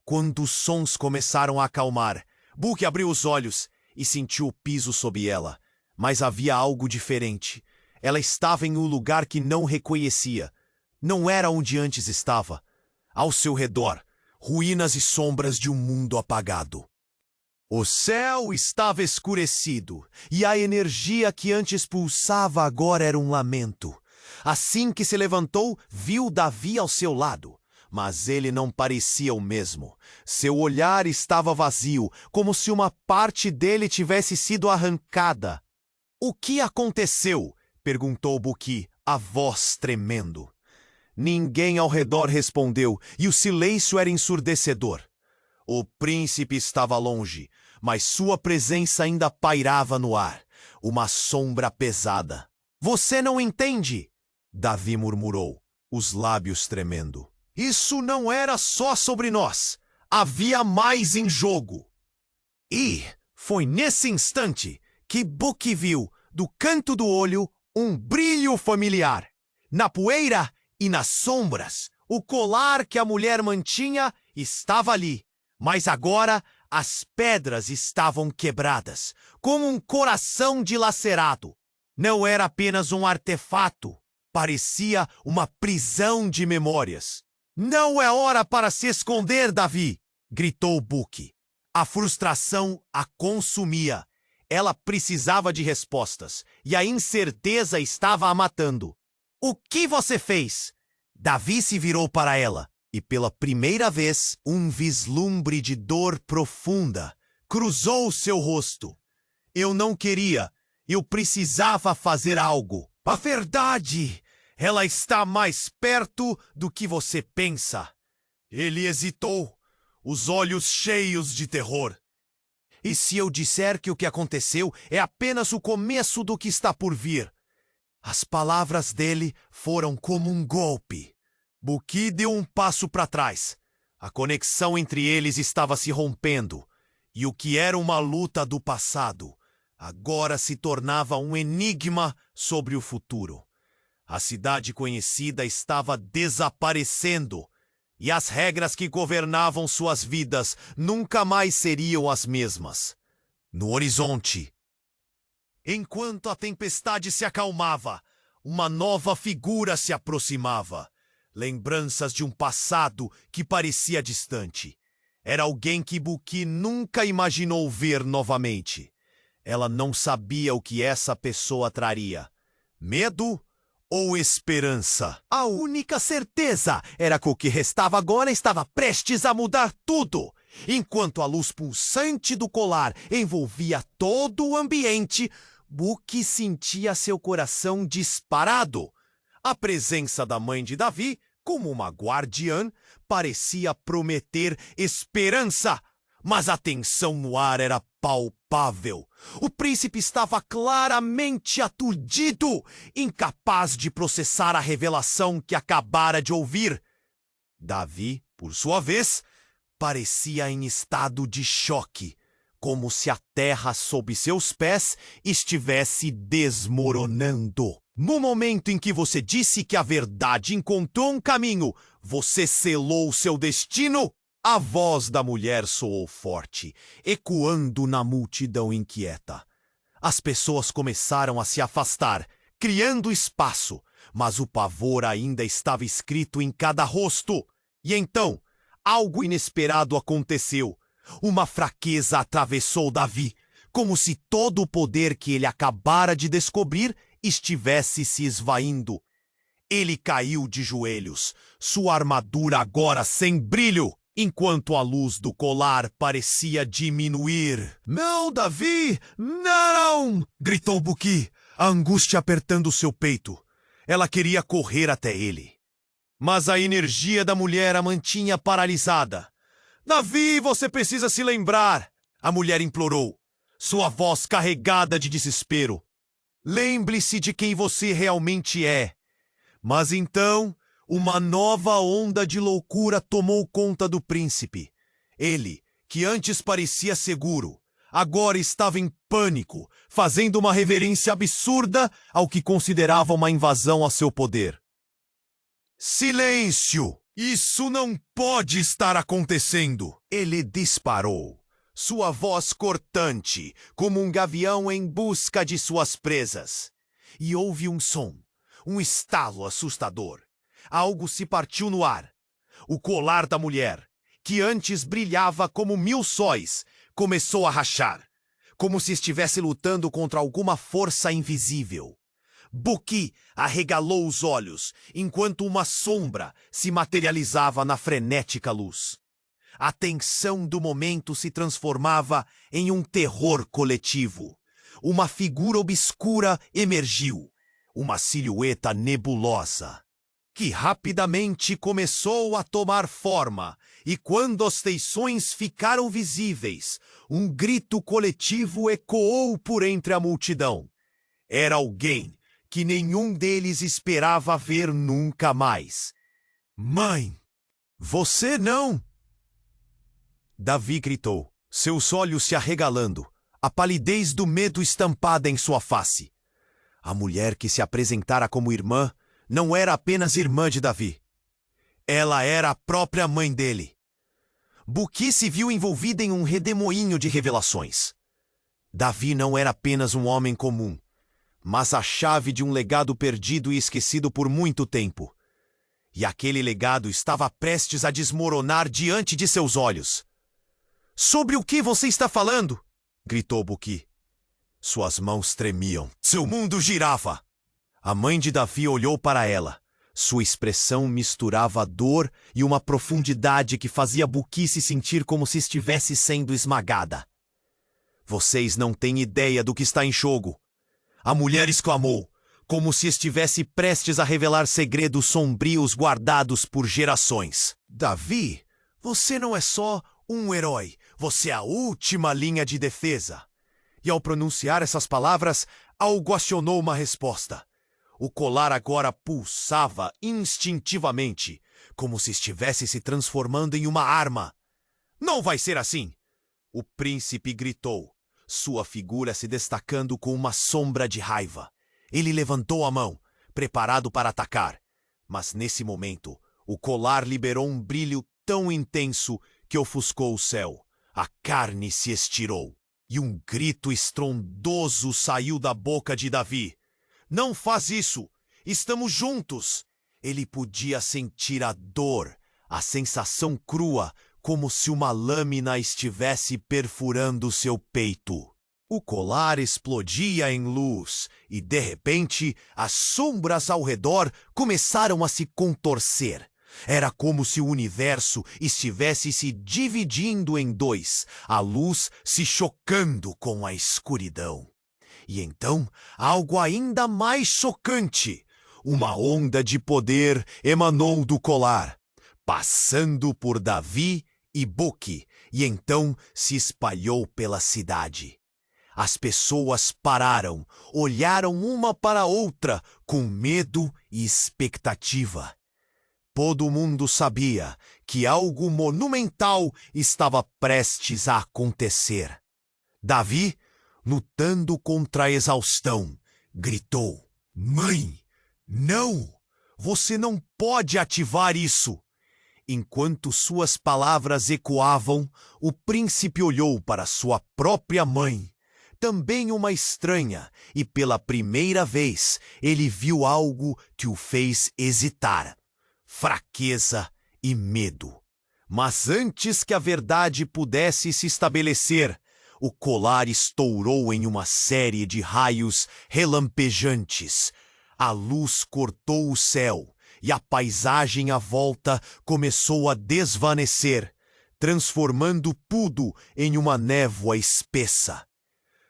Quando os sons começaram a acalmar, Buki abriu os olhos e sentiu o piso sob ela. Mas havia algo diferente. Ela estava em um lugar que não reconhecia. Não era onde antes estava. Ao seu redor, ruínas e sombras de um mundo apagado. O céu estava escurecido, e a energia que antes pulsava agora era um lamento. Assim que se levantou, viu Davi ao seu lado. mas ele não parecia o mesmo. Seu olhar estava vazio, como se uma parte dele tivesse sido arrancada. "O que aconteceu?" perguntou Buki, a voz tremendo. Ninguém ao redor respondeu, e o silêncio era ensurdecedor. O príncipe estava longe, mas sua presença ainda pairava no ar, uma sombra pesada. "Você não entende?" Davi murmurou, os lábios tremendo. "Isso não era só sobre nós. Havia mais em jogo." E foi nesse instante que Buki viu, do canto do olho, um brilho familiar. Na poeira e nas sombras, o colar que a mulher mantinha estava ali, mas agora as pedras estavam quebradas, como um coração dilacerado. Não era apenas um artefato, parecia uma prisão de memórias. "Não é hora para se esconder, Davi!" gritou Buki. A frustração a consumia. Ela precisava de respostas, e a incerteza estava a matando. "O que você fez?" Davi se virou para ela, e pela primeira vez, um vislumbre de dor profunda cruzou seu rosto. "Eu não queria. Eu precisava fazer algo. A verdade, ela está mais perto do que você pensa." Ele hesitou, os olhos cheios de terror. "E se eu disser que o que aconteceu é apenas o começo do que está por vir?" As palavras dele foram como um golpe. Buki deu um passo para trás. A conexão entre eles estava se rompendo, e o que era uma luta do passado agora se tornava um enigma sobre o futuro. A cidade conhecida estava desaparecendo, e as regras que governavam suas vidas nunca mais seriam as mesmas. No horizonte, enquanto a tempestade se acalmava, uma nova figura se aproximava. Lembranças de um passado que parecia distante. Era alguém que Buki nunca imaginou ver novamente. Ela não sabia o que essa pessoa traria. Medo ou esperança? A única certeza era que o que restava agora estava prestes a mudar tudo. Enquanto a luz pulsante do colar envolvia todo o ambiente, Buki sentia seu coração disparado. A presença da mãe de Davi, como uma guardiã, parecia prometer esperança. Mas a tensão no ar era palpável. O príncipe estava claramente aturdido, incapaz de processar a revelação que acabara de ouvir. Davi, por sua vez, parecia em estado de choque, como se a terra sob seus pés estivesse desmoronando. "No momento em que você disse que a verdade encontrou um caminho, você selou seu destino?" A voz da mulher soou forte, ecoando na multidão inquieta. As pessoas começaram a se afastar, criando espaço, mas o pavor ainda estava escrito em cada rosto. E então, algo inesperado aconteceu. Uma fraqueza atravessou Davi, como se todo o poder que ele acabara de descobrir estivesse se esvaindo. Ele caiu de joelhos, sua armadura agora sem brilho, enquanto a luz do colar parecia diminuir. "Não, Davi! Não!" gritou Buki, a angústia apertando seu peito. Ela queria correr até ele, mas a energia da mulher a mantinha paralisada. "Davi, você precisa se lembrar!" a mulher implorou, sua voz carregada de desespero. "Lembre-se de quem você realmente é." Mas então, uma nova onda de loucura tomou conta do príncipe. Ele, que antes parecia seguro, agora estava em pânico, fazendo uma reverência absurda ao que considerava uma invasão a seu poder. "Silêncio! Isso não pode estar acontecendo!" Ele disparou, sua voz cortante, como um gavião em busca de suas presas. E houve um som, um estalo assustador. Algo se partiu no ar. O colar da mulher, que antes brilhava como 1000 sóis, começou a rachar, como se estivesse lutando contra alguma força invisível. Buki arregalou os olhos, enquanto uma sombra se materializava na frenética luz. A tensão do momento se transformava em um terror coletivo. Uma figura obscura emergiu, uma silhueta nebulosa, que rapidamente começou a tomar forma, e quando as feições ficaram visíveis, um grito coletivo ecoou por entre a multidão. Era alguém que nenhum deles esperava ver nunca mais. Mãe, você não! Davi gritou, seus olhos se arregalando, a palidez do medo estampada em sua face. A mulher que se apresentara como irmã não era apenas irmã de Davi. Ela era a própria mãe dele. Buki se viu envolvida em um redemoinho de revelações. Davi não era apenas um homem comum, mas a chave de um legado perdido e esquecido por muito tempo. E aquele legado estava prestes a desmoronar diante de seus olhos. "Sobre o que você está falando?" gritou Buki. Suas mãos tremiam. Seu mundo girava. A mãe de Davi olhou para ela. Sua expressão misturava dor e uma profundidade que fazia Buki se sentir como se estivesse sendo esmagada. "Vocês não têm ideia do que está em jogo." A mulher exclamou, como se estivesse prestes a revelar segredos sombrios guardados por gerações. "Davi, você não é só um herói, você é a última linha de defesa." E ao pronunciar essas palavras, algo acionou uma resposta. O colar agora pulsava instintivamente, como se estivesse se transformando em uma arma. "Não vai ser assim!" O príncipe gritou, sua figura se destacando com uma sombra de raiva. Ele levantou a mão, preparado para atacar. Mas nesse momento, o colar liberou um brilho tão intenso que ofuscou o céu. A carne se estirou. E um grito estrondoso saiu da boca de Davi. "Não faz isso! Estamos juntos!" Ele podia sentir a dor, a sensação crua, como se uma lâmina estivesse perfurando seu peito. O colar explodia em luz e, de repente, as sombras ao redor começaram a se contorcer. Era como se o universo estivesse se dividindo em dois, a luz se chocando com a escuridão. E então, algo ainda mais chocante. Uma onda de poder emanou do colar, passando por Davi e Buki, e então se espalhou pela cidade. As pessoas pararam, olharam uma para a outra com medo e expectativa. Todo mundo sabia que algo monumental estava prestes a acontecer. Davi, lutando contra a exaustão, gritou: "Mãe, não! Você não pode ativar isso!" Enquanto suas palavras ecoavam, o príncipe olhou para sua própria mãe, também uma estranha, e pela primeira vez ele viu algo que o fez hesitar. Fraqueza e medo. Mas antes que a verdade pudesse se estabelecer, o colar estourou em uma série de raios relampejantes. A luz cortou o céu e a paisagem à volta começou a desvanecer, transformando tudo em uma névoa espessa.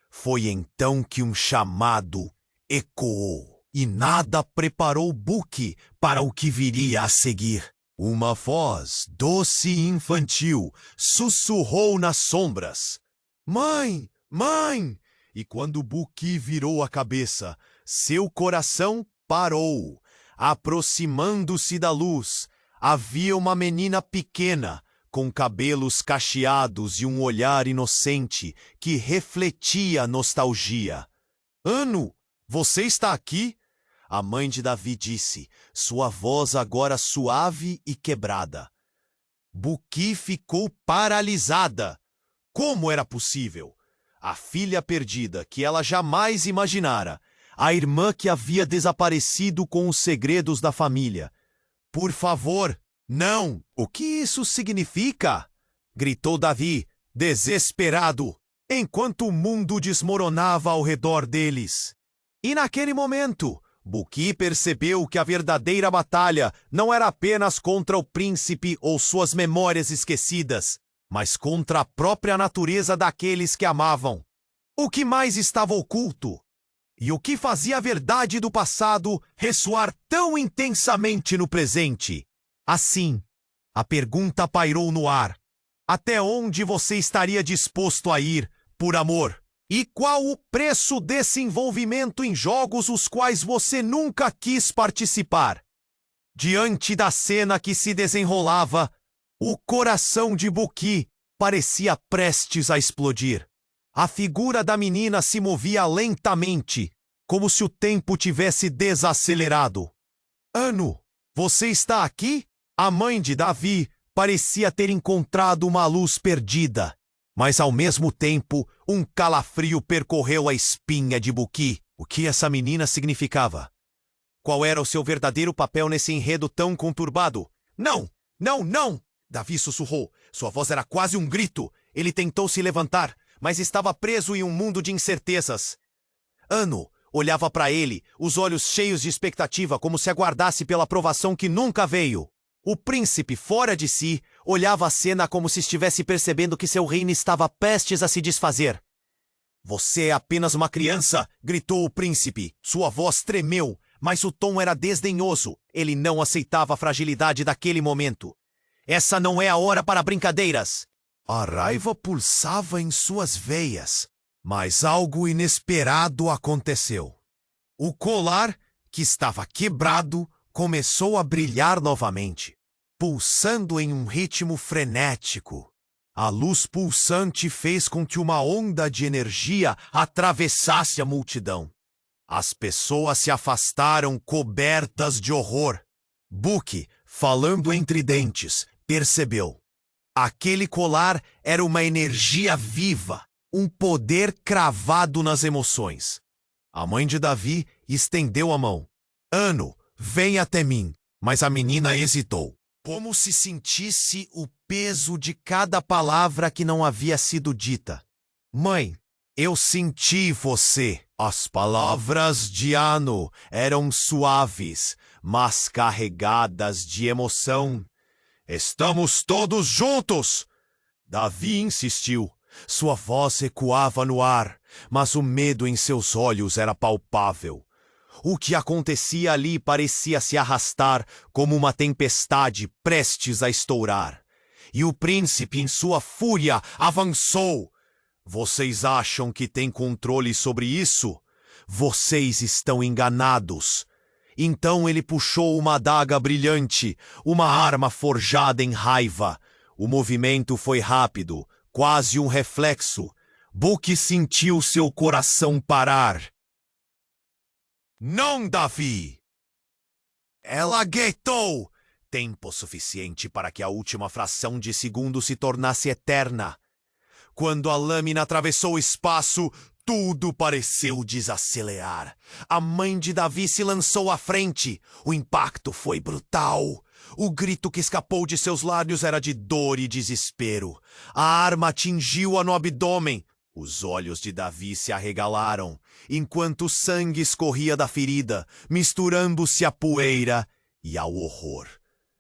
Foi então que um chamado ecoou. E nada preparou Buki para o que viria a seguir. Uma voz doce e infantil sussurrou nas sombras: "Mãe, mãe!" E quando Buki virou a cabeça, seu coração parou. Aproximando-se da luz, havia uma menina pequena, com cabelos cacheados e um olhar inocente que refletia nostalgia. "Anu, você está aqui?" A mãe de Davi disse, sua voz agora suave e quebrada. Buki ficou paralisada. Como era possível? A filha perdida que ela jamais imaginara, a irmã que havia desaparecido com os segredos da família. "Por favor, não! O que isso significa?" gritou Davi, desesperado, enquanto o mundo desmoronava ao redor deles. E naquele momento, Buki percebeu que a verdadeira batalha não era apenas contra o príncipe ou suas memórias esquecidas, mas contra a própria natureza daqueles que amavam. O que mais estava oculto? E o que fazia a verdade do passado ressoar tão intensamente no presente? Assim, a pergunta pairou no ar. Até onde você estaria disposto a ir por amor? E qual o preço desse envolvimento em jogos os quais você nunca quis participar? Diante da cena que se desenrolava, o coração de Buki parecia prestes a explodir. A figura da menina se movia lentamente, como se o tempo tivesse desacelerado. Ano, você está aqui? A mãe de Davi parecia ter encontrado uma luz perdida. Mas, ao mesmo tempo, um calafrio percorreu a espinha de Buki. O que essa menina significava? Qual era o seu verdadeiro papel nesse enredo tão conturbado? Não! Não, não! Davi sussurrou. Sua voz era quase um grito. Ele tentou se levantar, mas estava preso em um mundo de incertezas. Ano olhava para ele, os olhos cheios de expectativa, como se aguardasse pela aprovação que nunca veio. O príncipe, fora de si, olhava a cena como se estivesse percebendo que seu reino estava prestes a se desfazer. Você é apenas uma criança, gritou o príncipe. Sua voz tremeu, mas o tom era desdenhoso. Ele não aceitava a fragilidade daquele momento. Essa não é a hora para brincadeiras. A raiva pulsava em suas veias, mas algo inesperado aconteceu. O colar, que estava quebrado, começou a brilhar novamente, pulsando em um ritmo frenético. A luz pulsante fez com que uma onda de energia atravessasse a multidão. As pessoas se afastaram cobertas de horror. Buki, falando entre dentes, percebeu. Aquele colar era uma energia viva, um poder cravado nas emoções. A mãe de Davi estendeu a mão. Ano, vem até mim. Mas a menina hesitou, como se sentisse o peso de cada palavra que não havia sido dita. Mãe, eu senti você. As palavras de Ano eram suaves, mas carregadas de emoção. Estamos todos juntos! Davi insistiu. Sua voz ecoava no ar, mas o medo em seus olhos era palpável. O que acontecia ali parecia se arrastar como uma tempestade prestes a estourar. E o príncipe, em sua fúria, avançou. Vocês acham que têm controle sobre isso? Vocês estão enganados. Então ele puxou uma adaga brilhante, uma arma forjada em raiva. O movimento foi rápido, quase um reflexo. Buki sentiu seu coração parar. Não, Davi! Ela gritou! Tempo suficiente para que a última fração de segundo se tornasse eterna. Quando a lâmina atravessou o espaço, tudo pareceu desacelerar. A mãe de Davi se lançou à frente. O impacto foi brutal. O grito que escapou de seus lábios era de dor e desespero. A arma atingiu-a no abdômen. Os olhos de Davi se arregalaram, enquanto o sangue escorria da ferida, misturando-se à poeira e ao horror.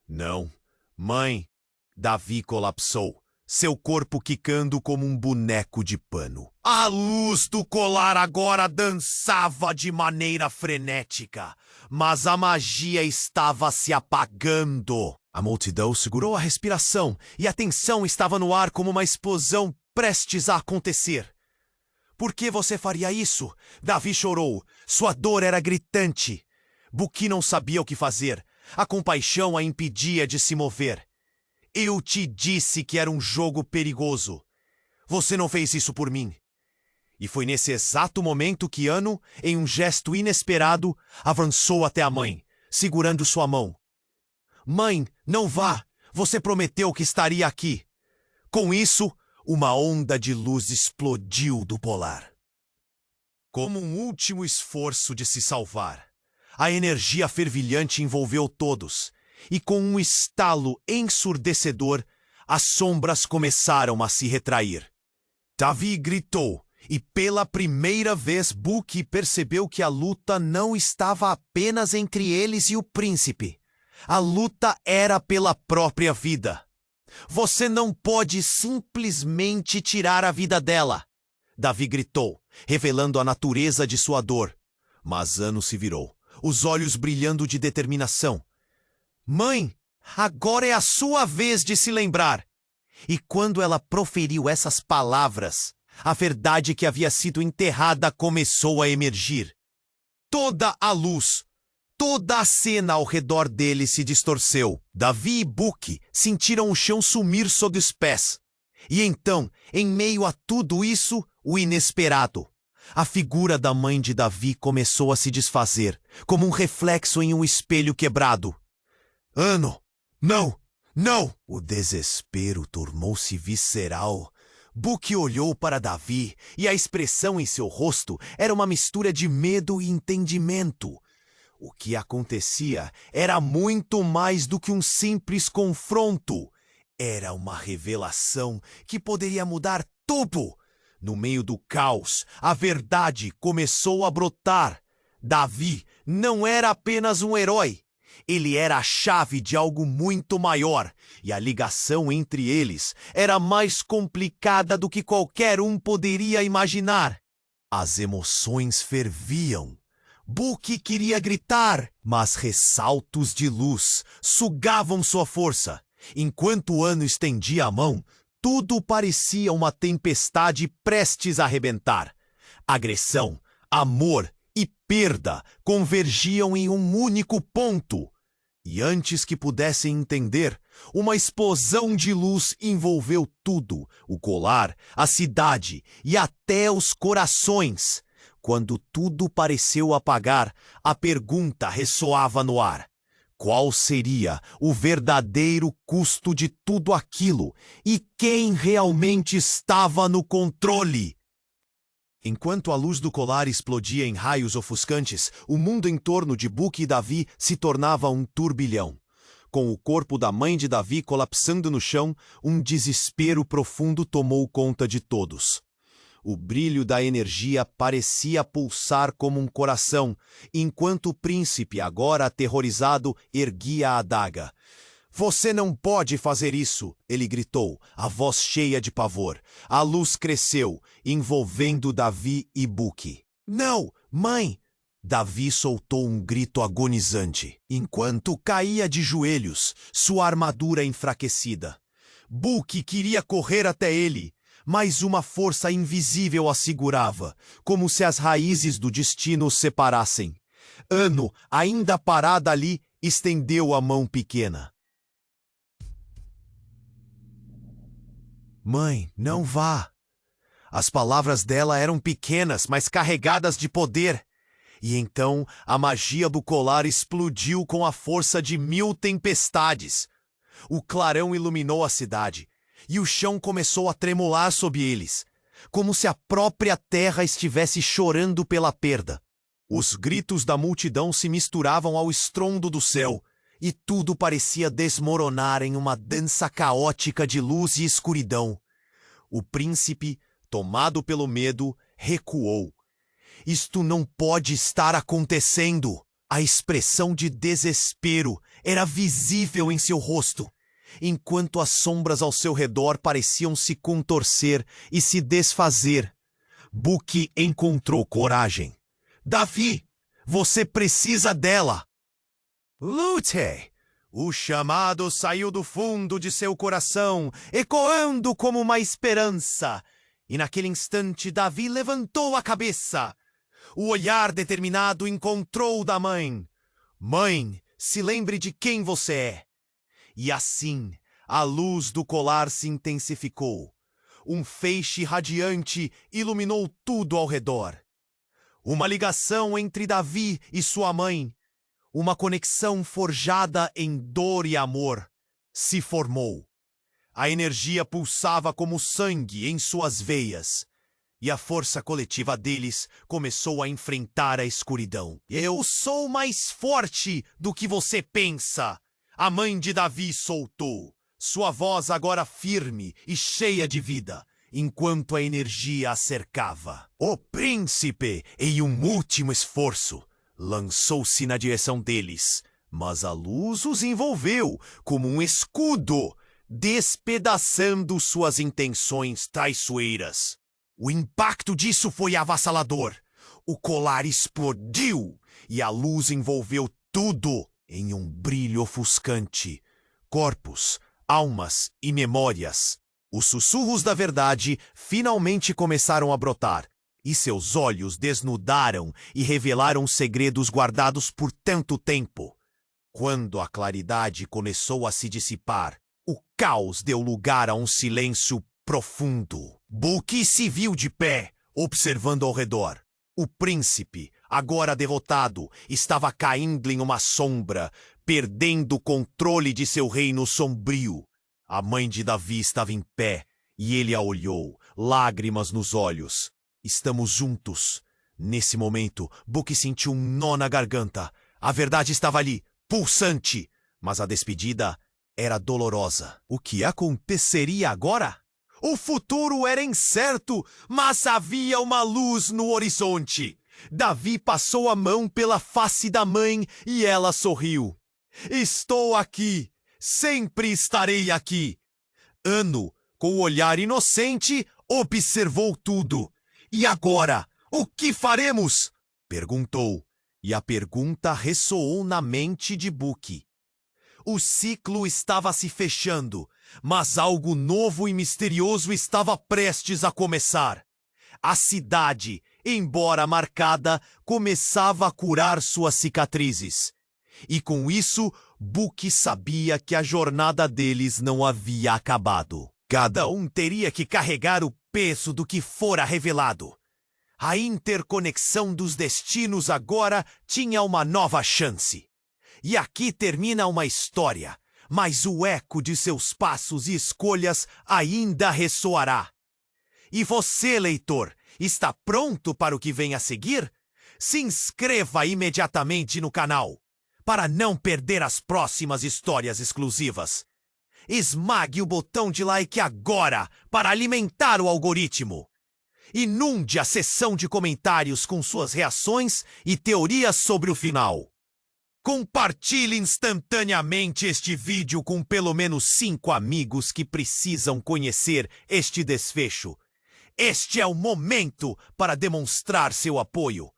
Não, mãe! Davi colapsou, seu corpo quicando como um boneco de pano. A luz do colar agora dançava de maneira frenética, mas a magia estava se apagando. A multidão segurou a respiração e a tensão estava no ar como uma explosão prestes a acontecer. Por que você faria isso? Davi chorou. Sua dor era gritante. Buki não sabia o que fazer. A compaixão a impedia de se mover. Eu te disse que era um jogo perigoso. Você não fez isso por mim. E foi nesse exato momento que Ano, em um gesto inesperado, avançou até a mãe, segurando sua mão. Mãe, não vá! Você prometeu que estaria aqui. Com isso, uma onda de luz explodiu do polar. Como um último esforço de se salvar, a energia fervilhante envolveu todos, e com um estalo ensurdecedor, as sombras começaram a se retrair. Davi gritou, E pela primeira vez Buki percebeu que a luta não estava apenas entre eles e o príncipe. A luta era pela própria vida. Você não pode simplesmente tirar a vida dela, Davi gritou, revelando a natureza de sua dor. Mas Ano se virou, os olhos brilhando de determinação. Mãe, agora é a sua vez de se lembrar. E quando ela proferiu essas palavras, a verdade que havia sido enterrada começou a emergir. Toda a luz, toda a cena ao redor dele se distorceu. Davi e Buki sentiram o chão sumir sob os pés. E então, em meio a tudo isso, o inesperado. A figura da mãe de Davi começou a se desfazer, como um reflexo em um espelho quebrado. Ano! Não! Não! O desespero tornou-se visceral. Buki olhou para Davi e a expressão em seu rosto era uma mistura de medo e entendimento. O que acontecia era muito mais do que um simples confronto. Era uma revelação que poderia mudar tudo. No meio do caos, a verdade começou a brotar. Davi não era apenas um herói. Ele era a chave de algo muito maior, e a ligação entre eles era mais complicada do que qualquer um poderia imaginar. As emoções ferviam. Buki queria gritar, mas ressaltos de luz sugavam sua força. Enquanto Ano estendia a mão, tudo parecia uma tempestade prestes a arrebentar. Agressão, amor e perda convergiam em um único ponto. E antes que pudessem entender, uma explosão de luz envolveu tudo, o colar, a cidade e até os corações. Quando tudo pareceu apagar, a pergunta ressoava no ar. Qual seria o verdadeiro custo de tudo aquilo? E quem realmente estava no controle? Enquanto a luz do colar explodia em raios ofuscantes, o mundo em torno de Buki e Davi se tornava um turbilhão. Com o corpo da mãe de Davi colapsando no chão, um desespero profundo tomou conta de todos. O brilho da energia parecia pulsar como um coração, enquanto o príncipe, agora aterrorizado, erguia a adaga. Você não pode fazer isso, ele gritou, a voz cheia de pavor. A luz cresceu, envolvendo Davi e Buki. Não, mãe! Davi soltou um grito agonizante, enquanto caía de joelhos, sua armadura enfraquecida. Buki queria correr até ele, mas uma força invisível a segurava, como se as raízes do destino os separassem. Ano, ainda parada ali, estendeu a mão pequena. Mãe, não vá. As palavras dela eram pequenas, mas carregadas de poder. E então a magia do colar explodiu com a força de 1000 tempestades. O clarão iluminou a cidade, e o chão começou a tremular sob eles, como se a própria terra estivesse chorando pela perda. Os gritos da multidão se misturavam ao estrondo do céu, e tudo parecia desmoronar em uma dança caótica de luz e escuridão. O príncipe, tomado pelo medo, recuou. Isto não pode estar acontecendo! A expressão de desespero era visível em seu rosto, enquanto as sombras ao seu redor pareciam se contorcer e se desfazer. Buki encontrou coragem. Davi, você precisa dela! Lute! O chamado saiu do fundo de seu coração, ecoando como uma esperança. E naquele instante Davi levantou a cabeça. O olhar determinado encontrou o da mãe. Mãe, se lembre de quem você é. E assim, a luz do colar se intensificou. Um feixe radiante iluminou tudo ao redor. Uma ligação entre Davi e sua mãe, uma conexão forjada em dor e amor, se formou. A energia pulsava como sangue em suas veias, e a força coletiva deles começou a enfrentar a escuridão. Eu sou mais forte do que você pensa! A mãe de Davi soltou, sua voz agora firme e cheia de vida. enquanto a energia a cercava. O príncipe, em um último esforço, lançou-se na direção deles, mas a luz os envolveu como um escudo, despedaçando suas intenções traiçoeiras. O impacto disso foi avassalador. O colar explodiu e a luz envolveu tudo em um brilho ofuscante. Corpos, almas e memórias. Os sussurros da verdade finalmente começaram a brotar, e seus olhos desnudaram e revelaram segredos guardados por tanto tempo. Quando a claridade começou a se dissipar, o caos deu lugar a um silêncio profundo. Bucky se viu de pé, observando ao redor. O príncipe, agora derrotado, estava caindo em uma sombra, perdendo o controle de seu reino sombrio. A mãe de Davi estava em pé, e ele a olhou, lágrimas nos olhos. Estamos juntos. Nesse momento, Bucky sentiu um nó na garganta. A verdade estava ali, pulsante, mas a despedida era dolorosa. O que aconteceria agora? O futuro era incerto, mas havia uma luz no horizonte. Davi passou a mão pela face da mãe e ela sorriu. Estou aqui, sempre estarei aqui. Ano, com o olhar inocente, observou tudo. E agora, o que faremos? Perguntou, e a pergunta ressoou na mente de Bucky. O ciclo estava se fechando, mas algo novo e misterioso estava prestes a começar. A cidade, embora marcada, começava a curar suas cicatrizes. E com isso, Bucky sabia que a jornada deles não havia acabado. Cada um teria que carregar o peso do que fora revelado. A interconexão dos destinos agora tinha uma nova chance. E aqui termina uma história, mas o eco de seus passos e escolhas ainda ressoará. E você, leitor, está pronto para o que vem a seguir? Se inscreva imediatamente no canal, para não perder as próximas histórias exclusivas. Esmague o botão de like agora para alimentar o algoritmo. Inunde a seção de comentários com suas reações e teorias sobre o final. Compartilhe instantaneamente este vídeo com pelo menos 5 amigos que precisam conhecer este desfecho. Este é o momento para demonstrar seu apoio.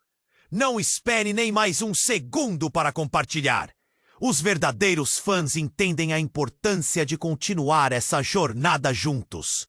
Não espere nem mais um segundo para compartilhar. Os verdadeiros fãs entendem a importância de continuar essa jornada juntos.